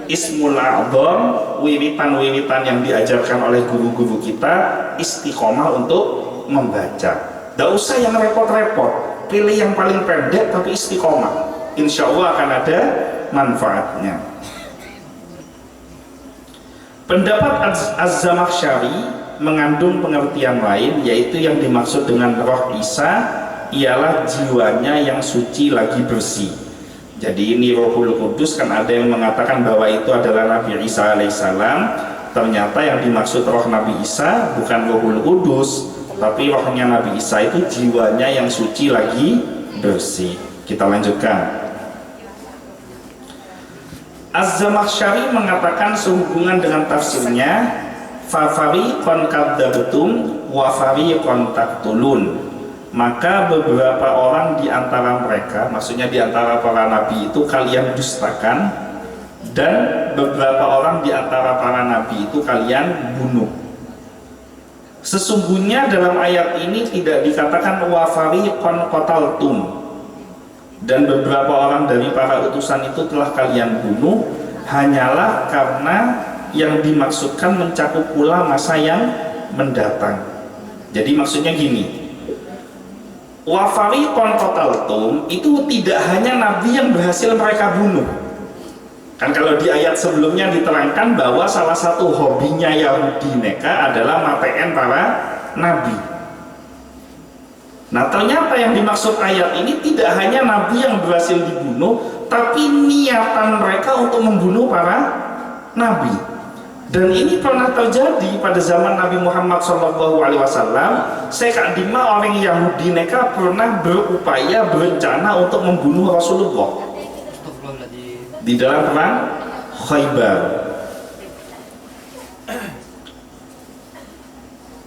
Ismul A'zam, wiwitan-wiwitan yang diajarkan oleh guru-guru kita, istiqomah untuk membaca. Tidak usah yang repot-repot, pilih yang paling pendek tapi istiqomah. Insya Allah akan ada manfaatnya. Pendapat Az-Zamakhsyari mengandung pengertian lain, yaitu yang dimaksud dengan roh Isa ialah jiwanya yang suci lagi bersih. Jadi ini Rohul Kudus, kan ada yang mengatakan bahwa itu adalah Nabi Isa alaihissalam. Ternyata yang dimaksud roh Nabi Isa bukan Rohul Kudus, tapi rohnya Nabi Isa itu jiwanya yang suci lagi bersih. Kita lanjutkan. Az-Zamakhsyari mengatakan sehubungan dengan tafsirnya, fa fariqan kadzabtum wa fariqan taqtulun. Maka beberapa orang di antara mereka, maksudnya di antara para nabi itu kalian dustakan, dan beberapa orang di antara para nabi itu kalian bunuh. Sesungguhnya dalam ayat ini tidak dikatakan wa fariqan qataltum, dan beberapa orang dari para utusan itu telah kalian bunuh, hanyalah karena yang dimaksudkan mencakup pula masa yang mendatang. Jadi maksudnya gini, wa fariqan qataltum itu tidak hanya nabi yang berhasil mereka bunuh. Kan kalau di ayat sebelumnya diterangkan bahwa salah satu hobinya Yahudi mereka adalah matein para nabi. Nah, ternyata yang dimaksud ayat ini tidak hanya nabi yang berhasil dibunuh, tapi niatan mereka untuk membunuh para nabi. Dan ini pernah terjadi pada zaman Nabi Muhammad SAW. Saya Dima orang Yahudi mereka pernah berupaya berencana untuk membunuh Rasulullah di dalam perang Khaybar.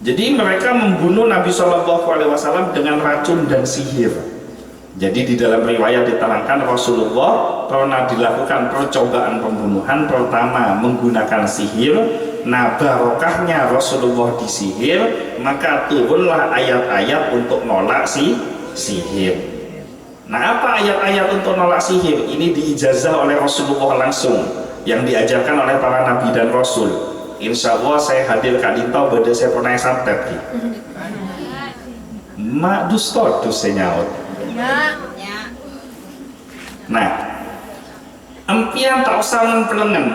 Jadi mereka membunuh Nabi SAW dengan racun dan sihir. Jadi di dalam riwayat diterangkan Rasulullah pernah dilakukan percobaan pembunuhan, pertama menggunakan sihir. Nah, barokahnya Rasulullah disihir, maka turunlah ayat-ayat untuk nolak sihir. Nah, apa ayat-ayat untuk nolak sihir? Ini diijazah oleh Rasulullah langsung, yang diajarkan oleh para nabi dan rasul. Insya Allah saya hadir Kak Dinto, beda saya pernah santet ki. Mak dusto saya nyaut. Nah, empian tak usah ngepelengen.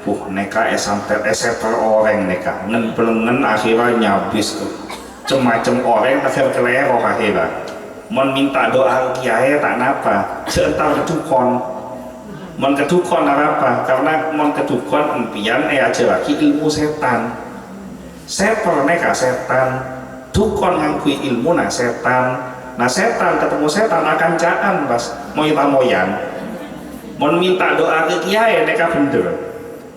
Neka santet per orang neka ngepelengen akhirnya nyabis cem-macem orang akhir kelero akhirnya. Mon minta doa kiai tak napa, seentar kedukon. Mon kedukon apa? Karena mon kedukon empian aja lagi ilmu setan. Seper neka setan, dukon ngangkui ilmu nah setan. Nah setan ketemu setan akan caan pas moyan. Mon minta doa ke kiai neka bener.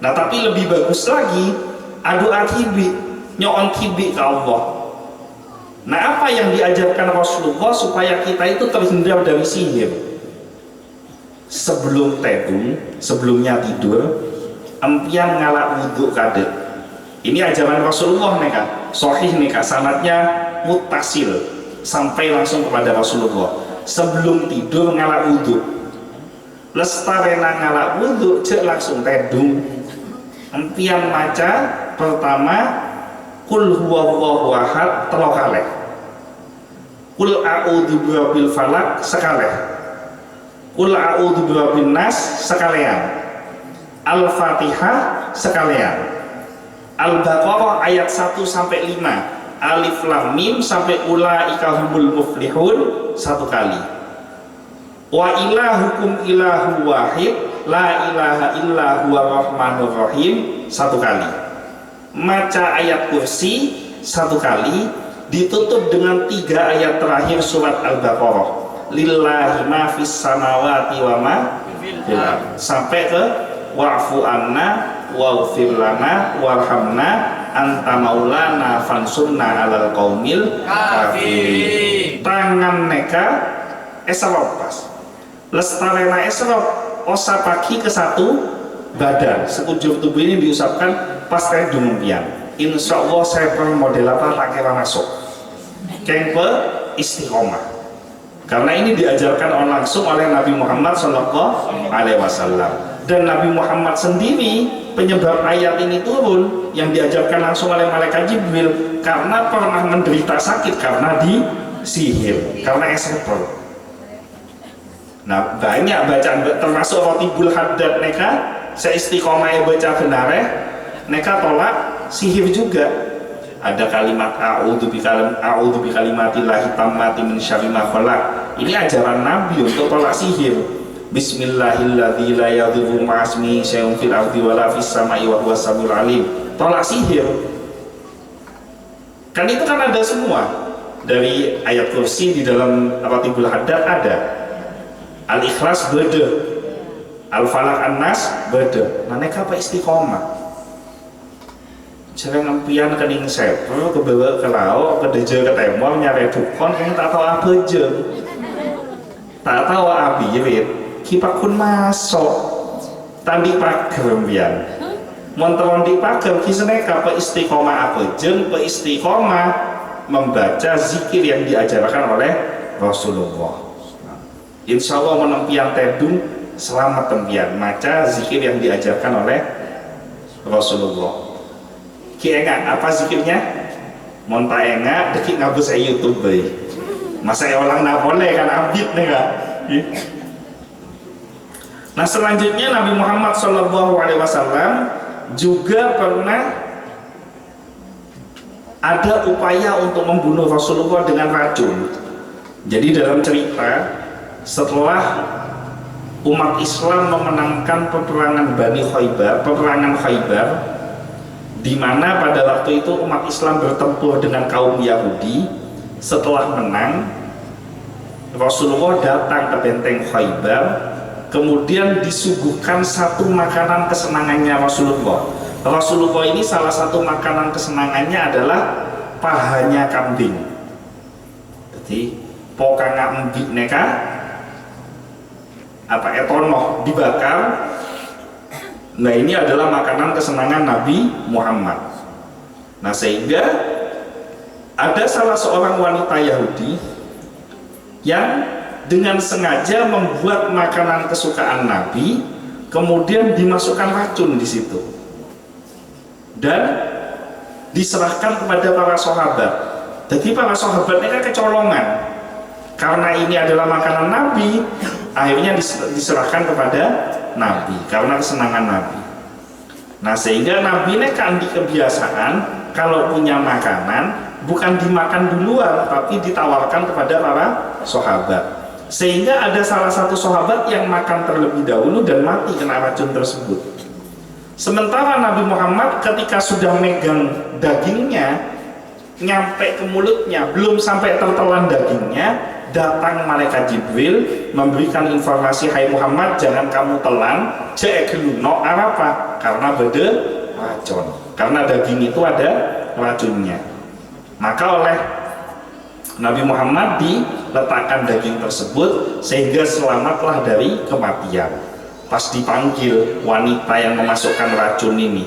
Nah tapi lebih bagus lagi doa kibi, nyoon kibi ke Allah. Nah apa yang diajarkan Rasulullah supaya kita itu terhindar dari sihir? Sebelum tedung, sebelumnya tidur, empian ngalak wudhu kadek. Ini ajaran Rasulullah neka, sahih neka, sanadnya mutasil sampai langsung kepada Rasulullah. Sebelum tidur ngalak wudhu, lestarena ngalak wudhu, cek langsung tedung. Empian maca pertama Kul huwallahu ahad telo kalih. Kul a'udzu birabbil falaq sekalih. Kul a'udzu birabbin nas sekalian. Al-Fatihah sekalian. Al-Baqarah ayat 1 sampai 5. Alif lam mim sampai ulaika humul muflihun satu kali. Wa ilahukum ilahu wahid la ilaha illa huwa rahmanur rahim satu kali. Maca ayat kursi satu kali, ditutup dengan 3 ayat terakhir surat Al-Baqarah. Lillahi ma fis samawati wa ma fil ardh sampai ke wa'fu anna waghfir lana warhamna anta maulana fansurna alal qaumil kafirin. Tangan neka esrop pas lestarena esrop osa pagi ke satu badan, sekujur tubuh ini diusapkan pas teh dumpian. Insya Allah saya pernah model apa tak kira masuk kengpe istiqomah, karena ini diajarkan langsung oleh Nabi Muhammad SAW. Dan Nabi Muhammad sendiri penyebab ayat ini turun yang diajarkan langsung oleh malaikat Jibril karena pernah menderita sakit karena disihir, karena eseper. Nah banyak bacaan termasuk Rotibul Haddad neka saya istiqomah baca benar neka tolak sihir juga. Ada kalimat a'udzu bikalimatillahi tammati min syarri ma khalaq. Ini ajaran Nabi untuk tolak sihir. Bismillahilladzi la yadhurru ma'asmihi syai'un fil ardi wala fis sama'i wa huwas samiul alim. Tolak sihir. Kan itu kan ada semua. Dari ayat kursi di dalam Rotibul Haddad ada. Al-Ikhlas bede. Al-Falaq An-Nas beda. Nah nek apa istiqomah? Jangan ngempian kening seper kebawa ke laut, ke deje ke temor nyari dukon kamu tak tahu apa aja. Tak tahu abirit, kipakun masuk. Tandi pager mbian. Monteron di pager kisane apa istiqomah apa jeung istiqomah membaca zikir yang diajarkan oleh Rasulullah. Insya Allah menempian tedung selamat tempian maca zikir yang diajarkan oleh Rasulullah. Ki enggak apa zikirnya? Monta enggak dekik ngabus YouTube bae. Masa orang nak boleh kan abid nih kak. Nah selanjutnya Nabi Muhammad SAW juga pernah ada upaya untuk membunuh Rasulullah dengan racun. Jadi dalam cerita setelah umat Islam memenangkan peperangan peperangan Khaybar, di mana pada waktu itu umat Islam bertempur dengan kaum Yahudi. Setelah menang, Rasulullah datang ke benteng Khaybar, kemudian disuguhkan satu makanan kesenangannya Rasulullah. Rasulullah ini salah satu makanan kesenangannya adalah pahanya kambing. Jadi pokang embik neka apa etonoh dibakar. Nah ini adalah makanan kesenangan Nabi Muhammad. Nah sehingga ada salah seorang wanita Yahudi yang dengan sengaja membuat makanan kesukaan Nabi, kemudian dimasukkan racun di situ dan diserahkan kepada para sahabat. Jadi para sahabatnya kan kecolongan karena ini adalah makanan Nabi, akhirnya diserahkan kepada Nabi karena kesenangan Nabi. Nah sehingga Nabi ini kan di kebiasaan kalau punya makanan bukan dimakan duluan tapi ditawarkan kepada para sahabat. Sehingga ada salah satu sahabat yang makan terlebih dahulu dan mati kena racun tersebut. Sementara Nabi Muhammad ketika sudah megang dagingnya nyampe ke mulutnya, belum sampai tertelan dagingnya, datang malaikat Jibril memberikan informasi, hai Muhammad jangan kamu telan cek geluno apa karena beda racun, karena daging itu ada racunnya. Maka oleh Nabi Muhammad diletakkan daging tersebut sehingga selamatlah dari kematian. Pas dipanggil wanita yang memasukkan racun ini,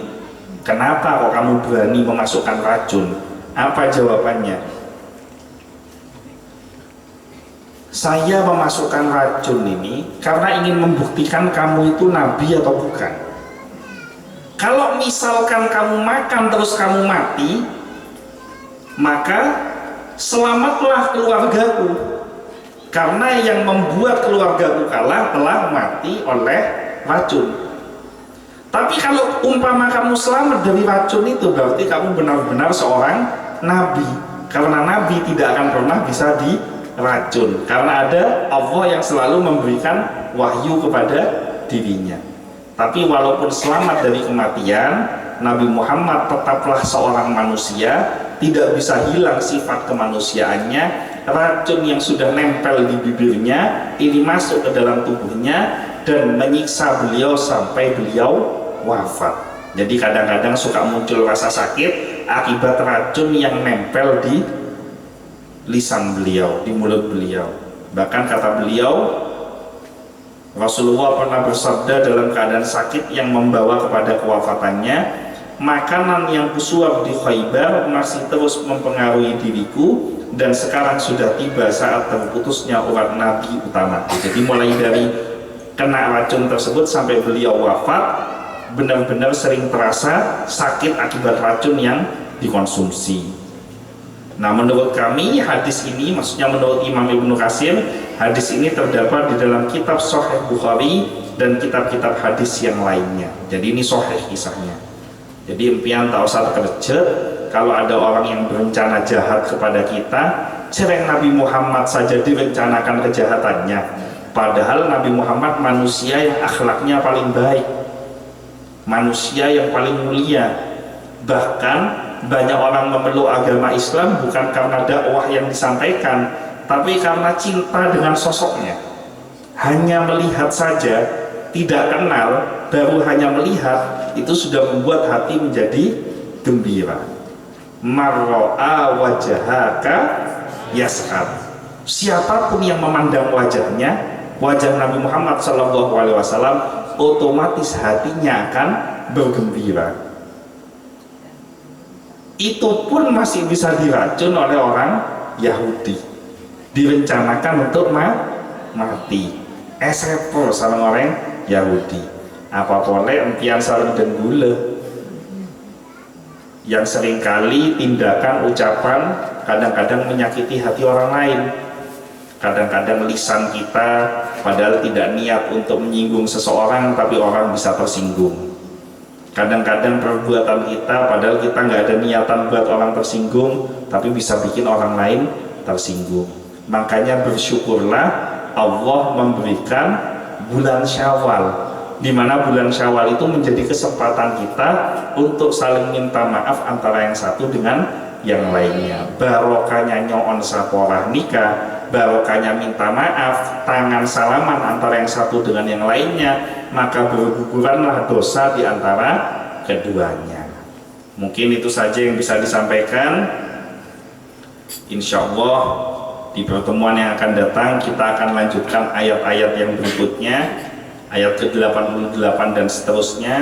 kenapa kok kamu berani memasukkan racun? Apa jawabannya? Saya memasukkan racun ini karena ingin membuktikan kamu itu nabi atau bukan. Kalau misalkan kamu makan terus kamu mati, maka selamatlah keluargaku, karena yang membuat keluargaku kalah telah mati oleh racun. Tapi kalau umpama kamu selamat dari racun itu, berarti kamu benar-benar seorang nabi, karena nabi tidak akan pernah bisa diracun karena ada Allah yang selalu memberikan wahyu kepada dirinya. Tapi walaupun selamat dari kematian, Nabi Muhammad tetaplah seorang manusia, tidak bisa hilang sifat kemanusiaannya. Racun yang sudah nempel di bibirnya ini masuk ke dalam tubuhnya dan menyiksa beliau sampai beliau wafat. Jadi kadang-kadang suka muncul rasa sakit akibat racun yang nempel di lisan beliau, di mulut beliau. Bahkan kata beliau, Rasulullah pernah bersabda dalam keadaan sakit yang membawa kepada kewafatannya, makanan yang kusuap di Khaybar masih terus mempengaruhi diriku dan sekarang sudah tiba saat terputusnya urat Nabi utama. Jadi mulai dari kena racun tersebut sampai beliau wafat, benar-benar sering terasa sakit akibat racun yang dikonsumsi. Nah menurut kami hadis ini, maksudnya menurut Imam Ibnu Katsir, hadis ini terdapat di dalam kitab Sahih Bukhari dan kitab-kitab hadis yang lainnya. Jadi ini sahih kisahnya. Jadi impian tak usah kerja kalau ada orang yang berencana jahat kepada kita, cereng Nabi Muhammad saja direncanakan kejahatannya. Padahal Nabi Muhammad manusia yang akhlaknya paling baik, manusia yang paling mulia. Bahkan banyak orang memeluk agama Islam bukan karena dakwah yang disampaikan, tapi karena cinta dengan sosoknya. Hanya melihat saja tidak kenal, baru hanya melihat, itu sudah membuat hati menjadi gembira. Marro'a wajahaka yas'ad. Siapapun yang memandang wajahnya, wajah Nabi Muhammad SAW, otomatis hatinya akan bergembira. Itu pun masih bisa diracun oleh orang Yahudi, direncanakan untuk mati. Esrepo sama orang Yahudi. Apa boleh empian saling dan gula, yang seringkali tindakan ucapan kadang-kadang menyakiti hati orang lain. Kadang-kadang lisan kita padahal tidak niat untuk menyinggung seseorang, tapi orang bisa tersinggung. Kadang-kadang perbuatan kita padahal kita nggak ada niatan buat orang tersinggung, tapi bisa bikin orang lain tersinggung. Makanya bersyukurlah Allah memberikan bulan Syawal, di mana bulan Syawal itu menjadi kesempatan kita untuk saling minta maaf antara yang satu dengan yang lainnya. Barokahnya nyoon saporah nikah, barokahnya minta maaf, tangan salaman antara yang satu dengan yang lainnya, maka berguguranlah dosa di antara keduanya. Mungkin itu saja yang bisa disampaikan. Insya Allah di pertemuan yang akan datang kita akan lanjutkan ayat-ayat yang berikutnya, ayat ke-88 dan seterusnya.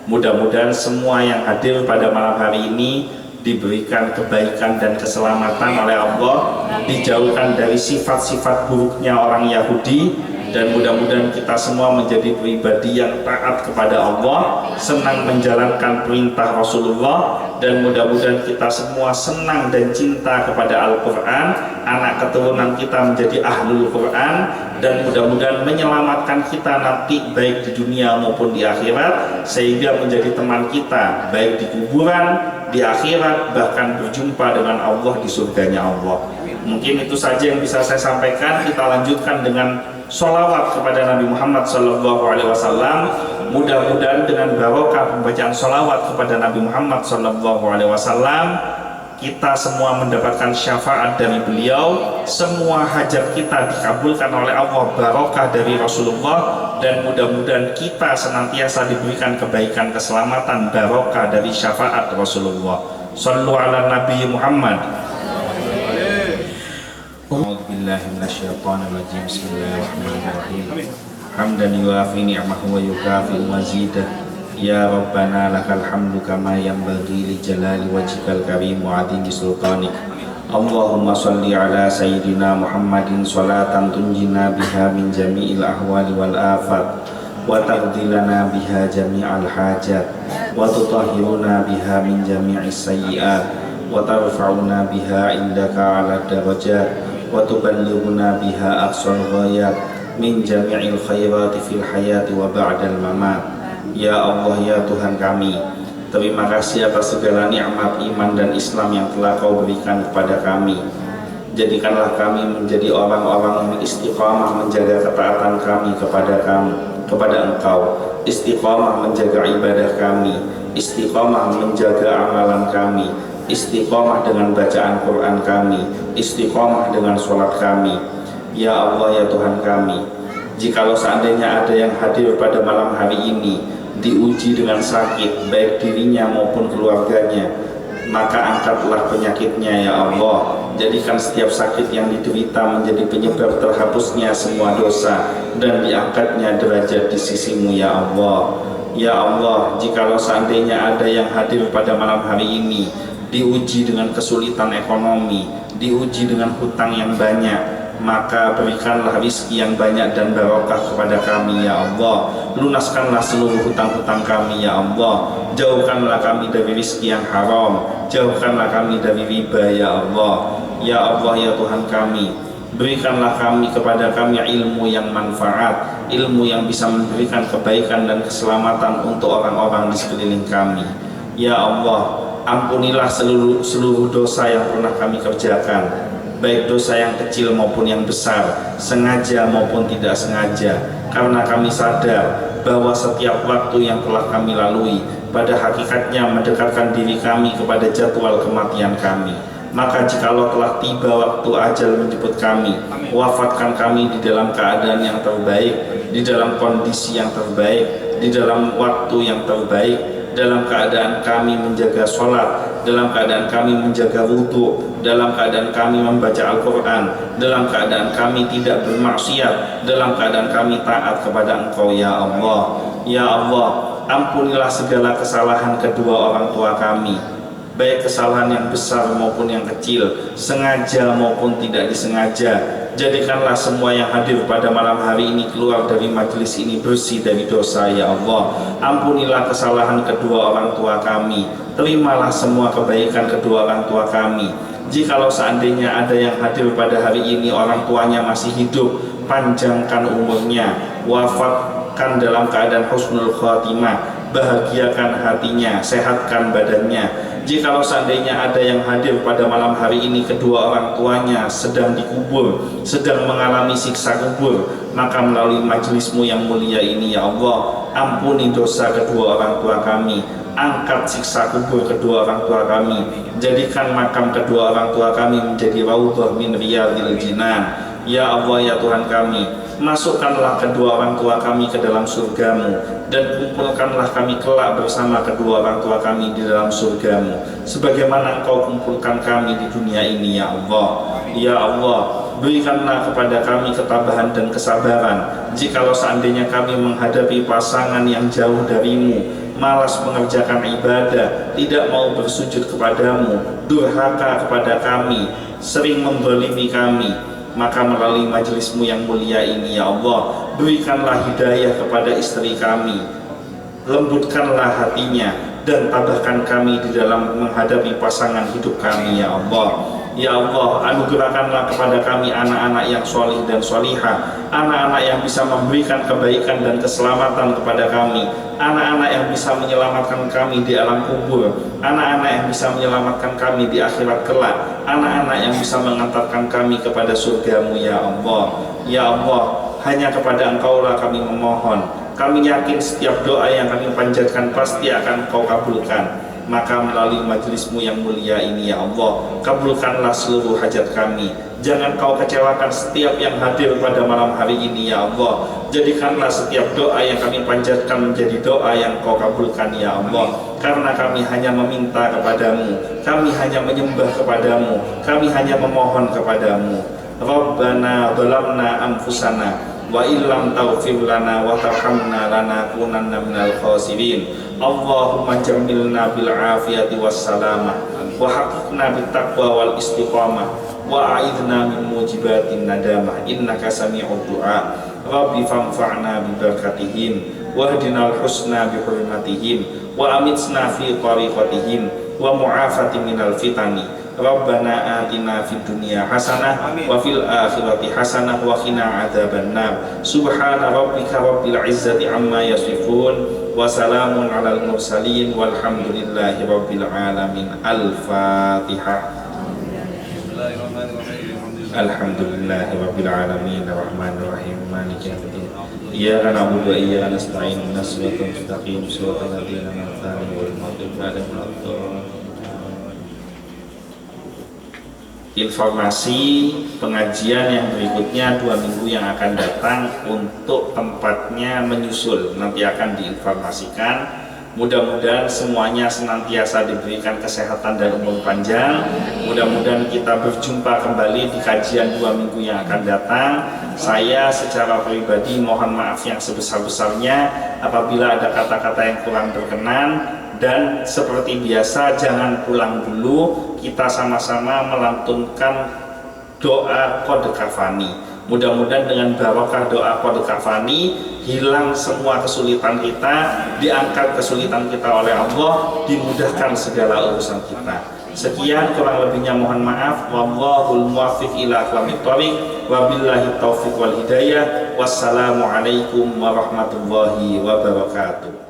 Mudah-mudahan semua yang hadir pada malam hari ini diberikan kebaikan dan keselamatan oleh Allah, dijauhkan dari sifat-sifat buruknya orang Yahudi, dan mudah-mudahan kita semua menjadi pribadi yang taat kepada Allah, senang menjalankan perintah Rasulullah, dan mudah-mudahan kita semua senang dan cinta kepada Al-Quran, anak keturunan kita menjadi ahlul Quran, dan mudah-mudahan menyelamatkan kita nanti baik di dunia maupun di akhirat, sehingga menjadi teman kita baik di kuburan, di akhirat, bahkan berjumpa dengan Allah di surganya Allah. Mungkin itu saja yang bisa saya sampaikan. Kita lanjutkan dengan sholawat kepada Nabi Muhammad SAW. Mudah-mudahan dengan barokah pembacaan sholawat kepada Nabi Muhammad SAW, kita semua mendapatkan syafaat dari beliau, semua hajat kita dikabulkan oleh Allah, barokah dari Rasulullah, dan mudah-mudahan kita senantiasa diberikan kebaikan, keselamatan, barokah dari syafaat Rasulullah. Sallu ala Nabi Muhammad. A'udzubillahi minasyaitonirrajim. Bismillahirrahmanirrahim. Hamdan yuafi ni'mahu wa yukafi mazidah. Ya Rabbana lakal hamdu kama yanbaghi li jalali wajhikal karim wa 'azimi sultanik. Allahumma shalli ala sayyidina Muhammadin sholatan tunjina biha min jami'il ahwali wal afat, wa taqdi lana biha jami'al hajat, wa tutahhiruna biha min jami'is sayyi'at, wa tarfa'una biha indaka 'ala darajat, wa tuballighuna biha aqsal ghayat min jami'il khairati fil hayati wa ba'dal mamat. Ya Allah, ya Tuhan kami, terima kasih atas segala nikmat iman dan Islam yang telah Kau berikan kepada kami. Jadikanlah kami menjadi orang-orang yang istiqamah menjaga ketaatan kami kepada Engkau, istiqamah menjaga ibadah kami, istiqamah menjaga amalan kami, istiqamah dengan bacaan Quran kami, istiqamah dengan sholat kami. Ya Allah, ya Tuhan kami, jikalau seandainya ada yang hadir pada malam hari ini diuji dengan sakit, baik dirinya maupun keluarganya, maka angkatlah penyakitnya ya Allah. Jadikan setiap sakit yang diderita menjadi penyebab terhapusnya semua dosa dan diangkatnya derajat di sisimu ya Allah. Ya Allah, jikalau seandainya ada yang hadir pada malam hari ini diuji dengan kesulitan ekonomi, diuji dengan hutang yang banyak, maka berikanlah rizki yang banyak dan barokah kepada kami ya Allah. Lunaskanlah seluruh hutang-hutang kami ya Allah. Jauhkanlah kami dari rizki yang haram, jauhkanlah kami dari riba ya Allah. Ya Allah, ya Tuhan kami, berikanlah kepada kami ilmu yang manfaat, ilmu yang bisa memberikan kebaikan dan keselamatan untuk orang-orang di sekeliling kami. Ya Allah, ampunilah seluruh dosa yang pernah kami kerjakan, baik dosa yang kecil maupun yang besar, sengaja maupun tidak sengaja, karena kami sadar bahwa setiap waktu yang telah kami lalui pada hakikatnya mendekatkan diri kami kepada jadwal kematian kami. Maka jikalau telah tiba waktu ajal menjemput kami, wafatkan kami di dalam keadaan yang terbaik, di dalam kondisi yang terbaik, di dalam waktu yang terbaik, dalam keadaan kami menjaga sholat, dalam keadaan kami menjaga wudhu, dalam keadaan kami membaca Al-Quran, dalam keadaan kami tidak bermaksiat, dalam keadaan kami taat kepada Engkau ya Allah. Ya Allah, ampunilah segala kesalahan kedua orang tua kami, baik kesalahan yang besar maupun yang kecil, sengaja maupun tidak disengaja. Jadikanlah semua yang hadir pada malam hari ini keluar dari majelis ini bersih dari dosa ya Allah. Ampunilah kesalahan kedua orang tua kami, terimalah semua kebaikan kedua orang tua kami. Jikalau seandainya ada yang hadir pada hari ini orang tuanya masih hidup, panjangkan umurnya, wafatkan dalam keadaan husnul khatimah, bahagiakan hatinya, sehatkan badannya. Jikalau seandainya ada yang hadir pada malam hari ini kedua orang tuanya sedang dikubur, sedang mengalami siksa kubur, maka melalui majelismu yang mulia ini ya Allah, ampuni dosa kedua orang tua kami, angkat siksa kubur kedua orang tua kami, jadikan makam kedua orang tua kami menjadi raudhah min riyadil jinan. Ya Allah ya Tuhan kami, masukkanlah kedua orang tua kami ke dalam surgamu, dan kumpulkanlah kami kelak bersama kedua orang tua kami di dalam surgamu, sebagaimana Engkau kumpulkan kami di dunia ini ya Allah. Ya Allah, berikanlah kepada kami ketabahan dan kesabaran jikalau seandainya kami menghadapi pasangan yang jauh darimu, malas mengerjakan ibadah, tidak mau bersujud kepadamu, durhaka kepada kami, sering menzalimi kami. Maka melalui majelismu yang mulia ini ya Allah, berikanlah hidayah kepada istri kami, lembutkanlah hatinya, dan tabahkan kami di dalam menghadapi pasangan hidup kami ya Allah. Ya Allah, anugerahkanlah kepada kami anak-anak yang solih dan solihah, anak-anak yang bisa memberikan kebaikan dan keselamatan kepada kami, anak-anak yang bisa menyelamatkan kami di alam kubur, anak-anak yang bisa menyelamatkan kami di akhirat kelak, anak-anak yang bisa mengantarkan kami kepada surgamu ya Allah. Ya Allah, hanya kepada Engkaulah kami memohon. Kami yakin setiap doa yang kami panjatkan pasti akan Engkau kabulkan. Maka melalui majelismu yang mulia ini ya Allah, kabulkanlah seluruh hajat kami. Jangan Kau kecewakan setiap yang hadir pada malam hari ini ya Allah. Jadikanlah setiap doa yang kami panjatkan menjadi doa yang Kau kabulkan ya Allah. Karena kami hanya meminta kepadamu, kami hanya menyembah kepadamu, kami hanya memohon kepadamu. Rabbana zalamna anfusana wa illam taghfir lana wa tarhamna lanakunanna minal khasirin. Allahumma jammilna bil afiyati was salamah wa haqiqna bit taqwa wal istiqamah wa a'idna min mujibatin nadamah innaka sami'ud du'a. Rabbi fanfa'na bi barakatihim wa hdinal husna bi hurmatihim wa amitsna fi tariqatihim wa mu'afati minal fitani. Rabbana atina fid dunya hasanah wa fil akhirati hasanah wa qina adzabannar. Subhana rabbika rabbil izzati amma yasifun wa salamun alal mursalin walhamdulillahi rabbil alamin. Al-Fatihah. Alhamdulillahi rabbil alamin arrahmanir rahim maliki yaumiddin. Iyyaka na'budu wa iyyaka nasta'in ihdinas siratal mustaqim siratal ladzina an'amta 'alaihim ghairil maghdubi 'alaihim waladdallin. Informasi pengajian yang berikutnya 2 minggu yang akan datang, untuk tempatnya menyusul nanti akan diinformasikan. Mudah-mudahan semuanya senantiasa diberikan kesehatan dan umur panjang. Mudah-mudahan kita berjumpa kembali di kajian 2 minggu yang akan datang. Saya secara pribadi mohon maaf yang sebesar-besarnya apabila ada kata-kata yang kurang berkenan. Dan seperti biasa, jangan pulang dulu, kita sama-sama melantunkan doa qad kafani. Mudah-mudahan dengan barokah doa qad kafani, hilang semua kesulitan kita, diangkat kesulitan kita oleh Allah, dimudahkan segala urusan kita. Sekian, kurang lebihnya mohon maaf. Wallahul muwaffiq ila aqwamit thoriq, wabillahi taufiq wal hidayah. Wassalamualaikum warahmatullahi wabarakatuh.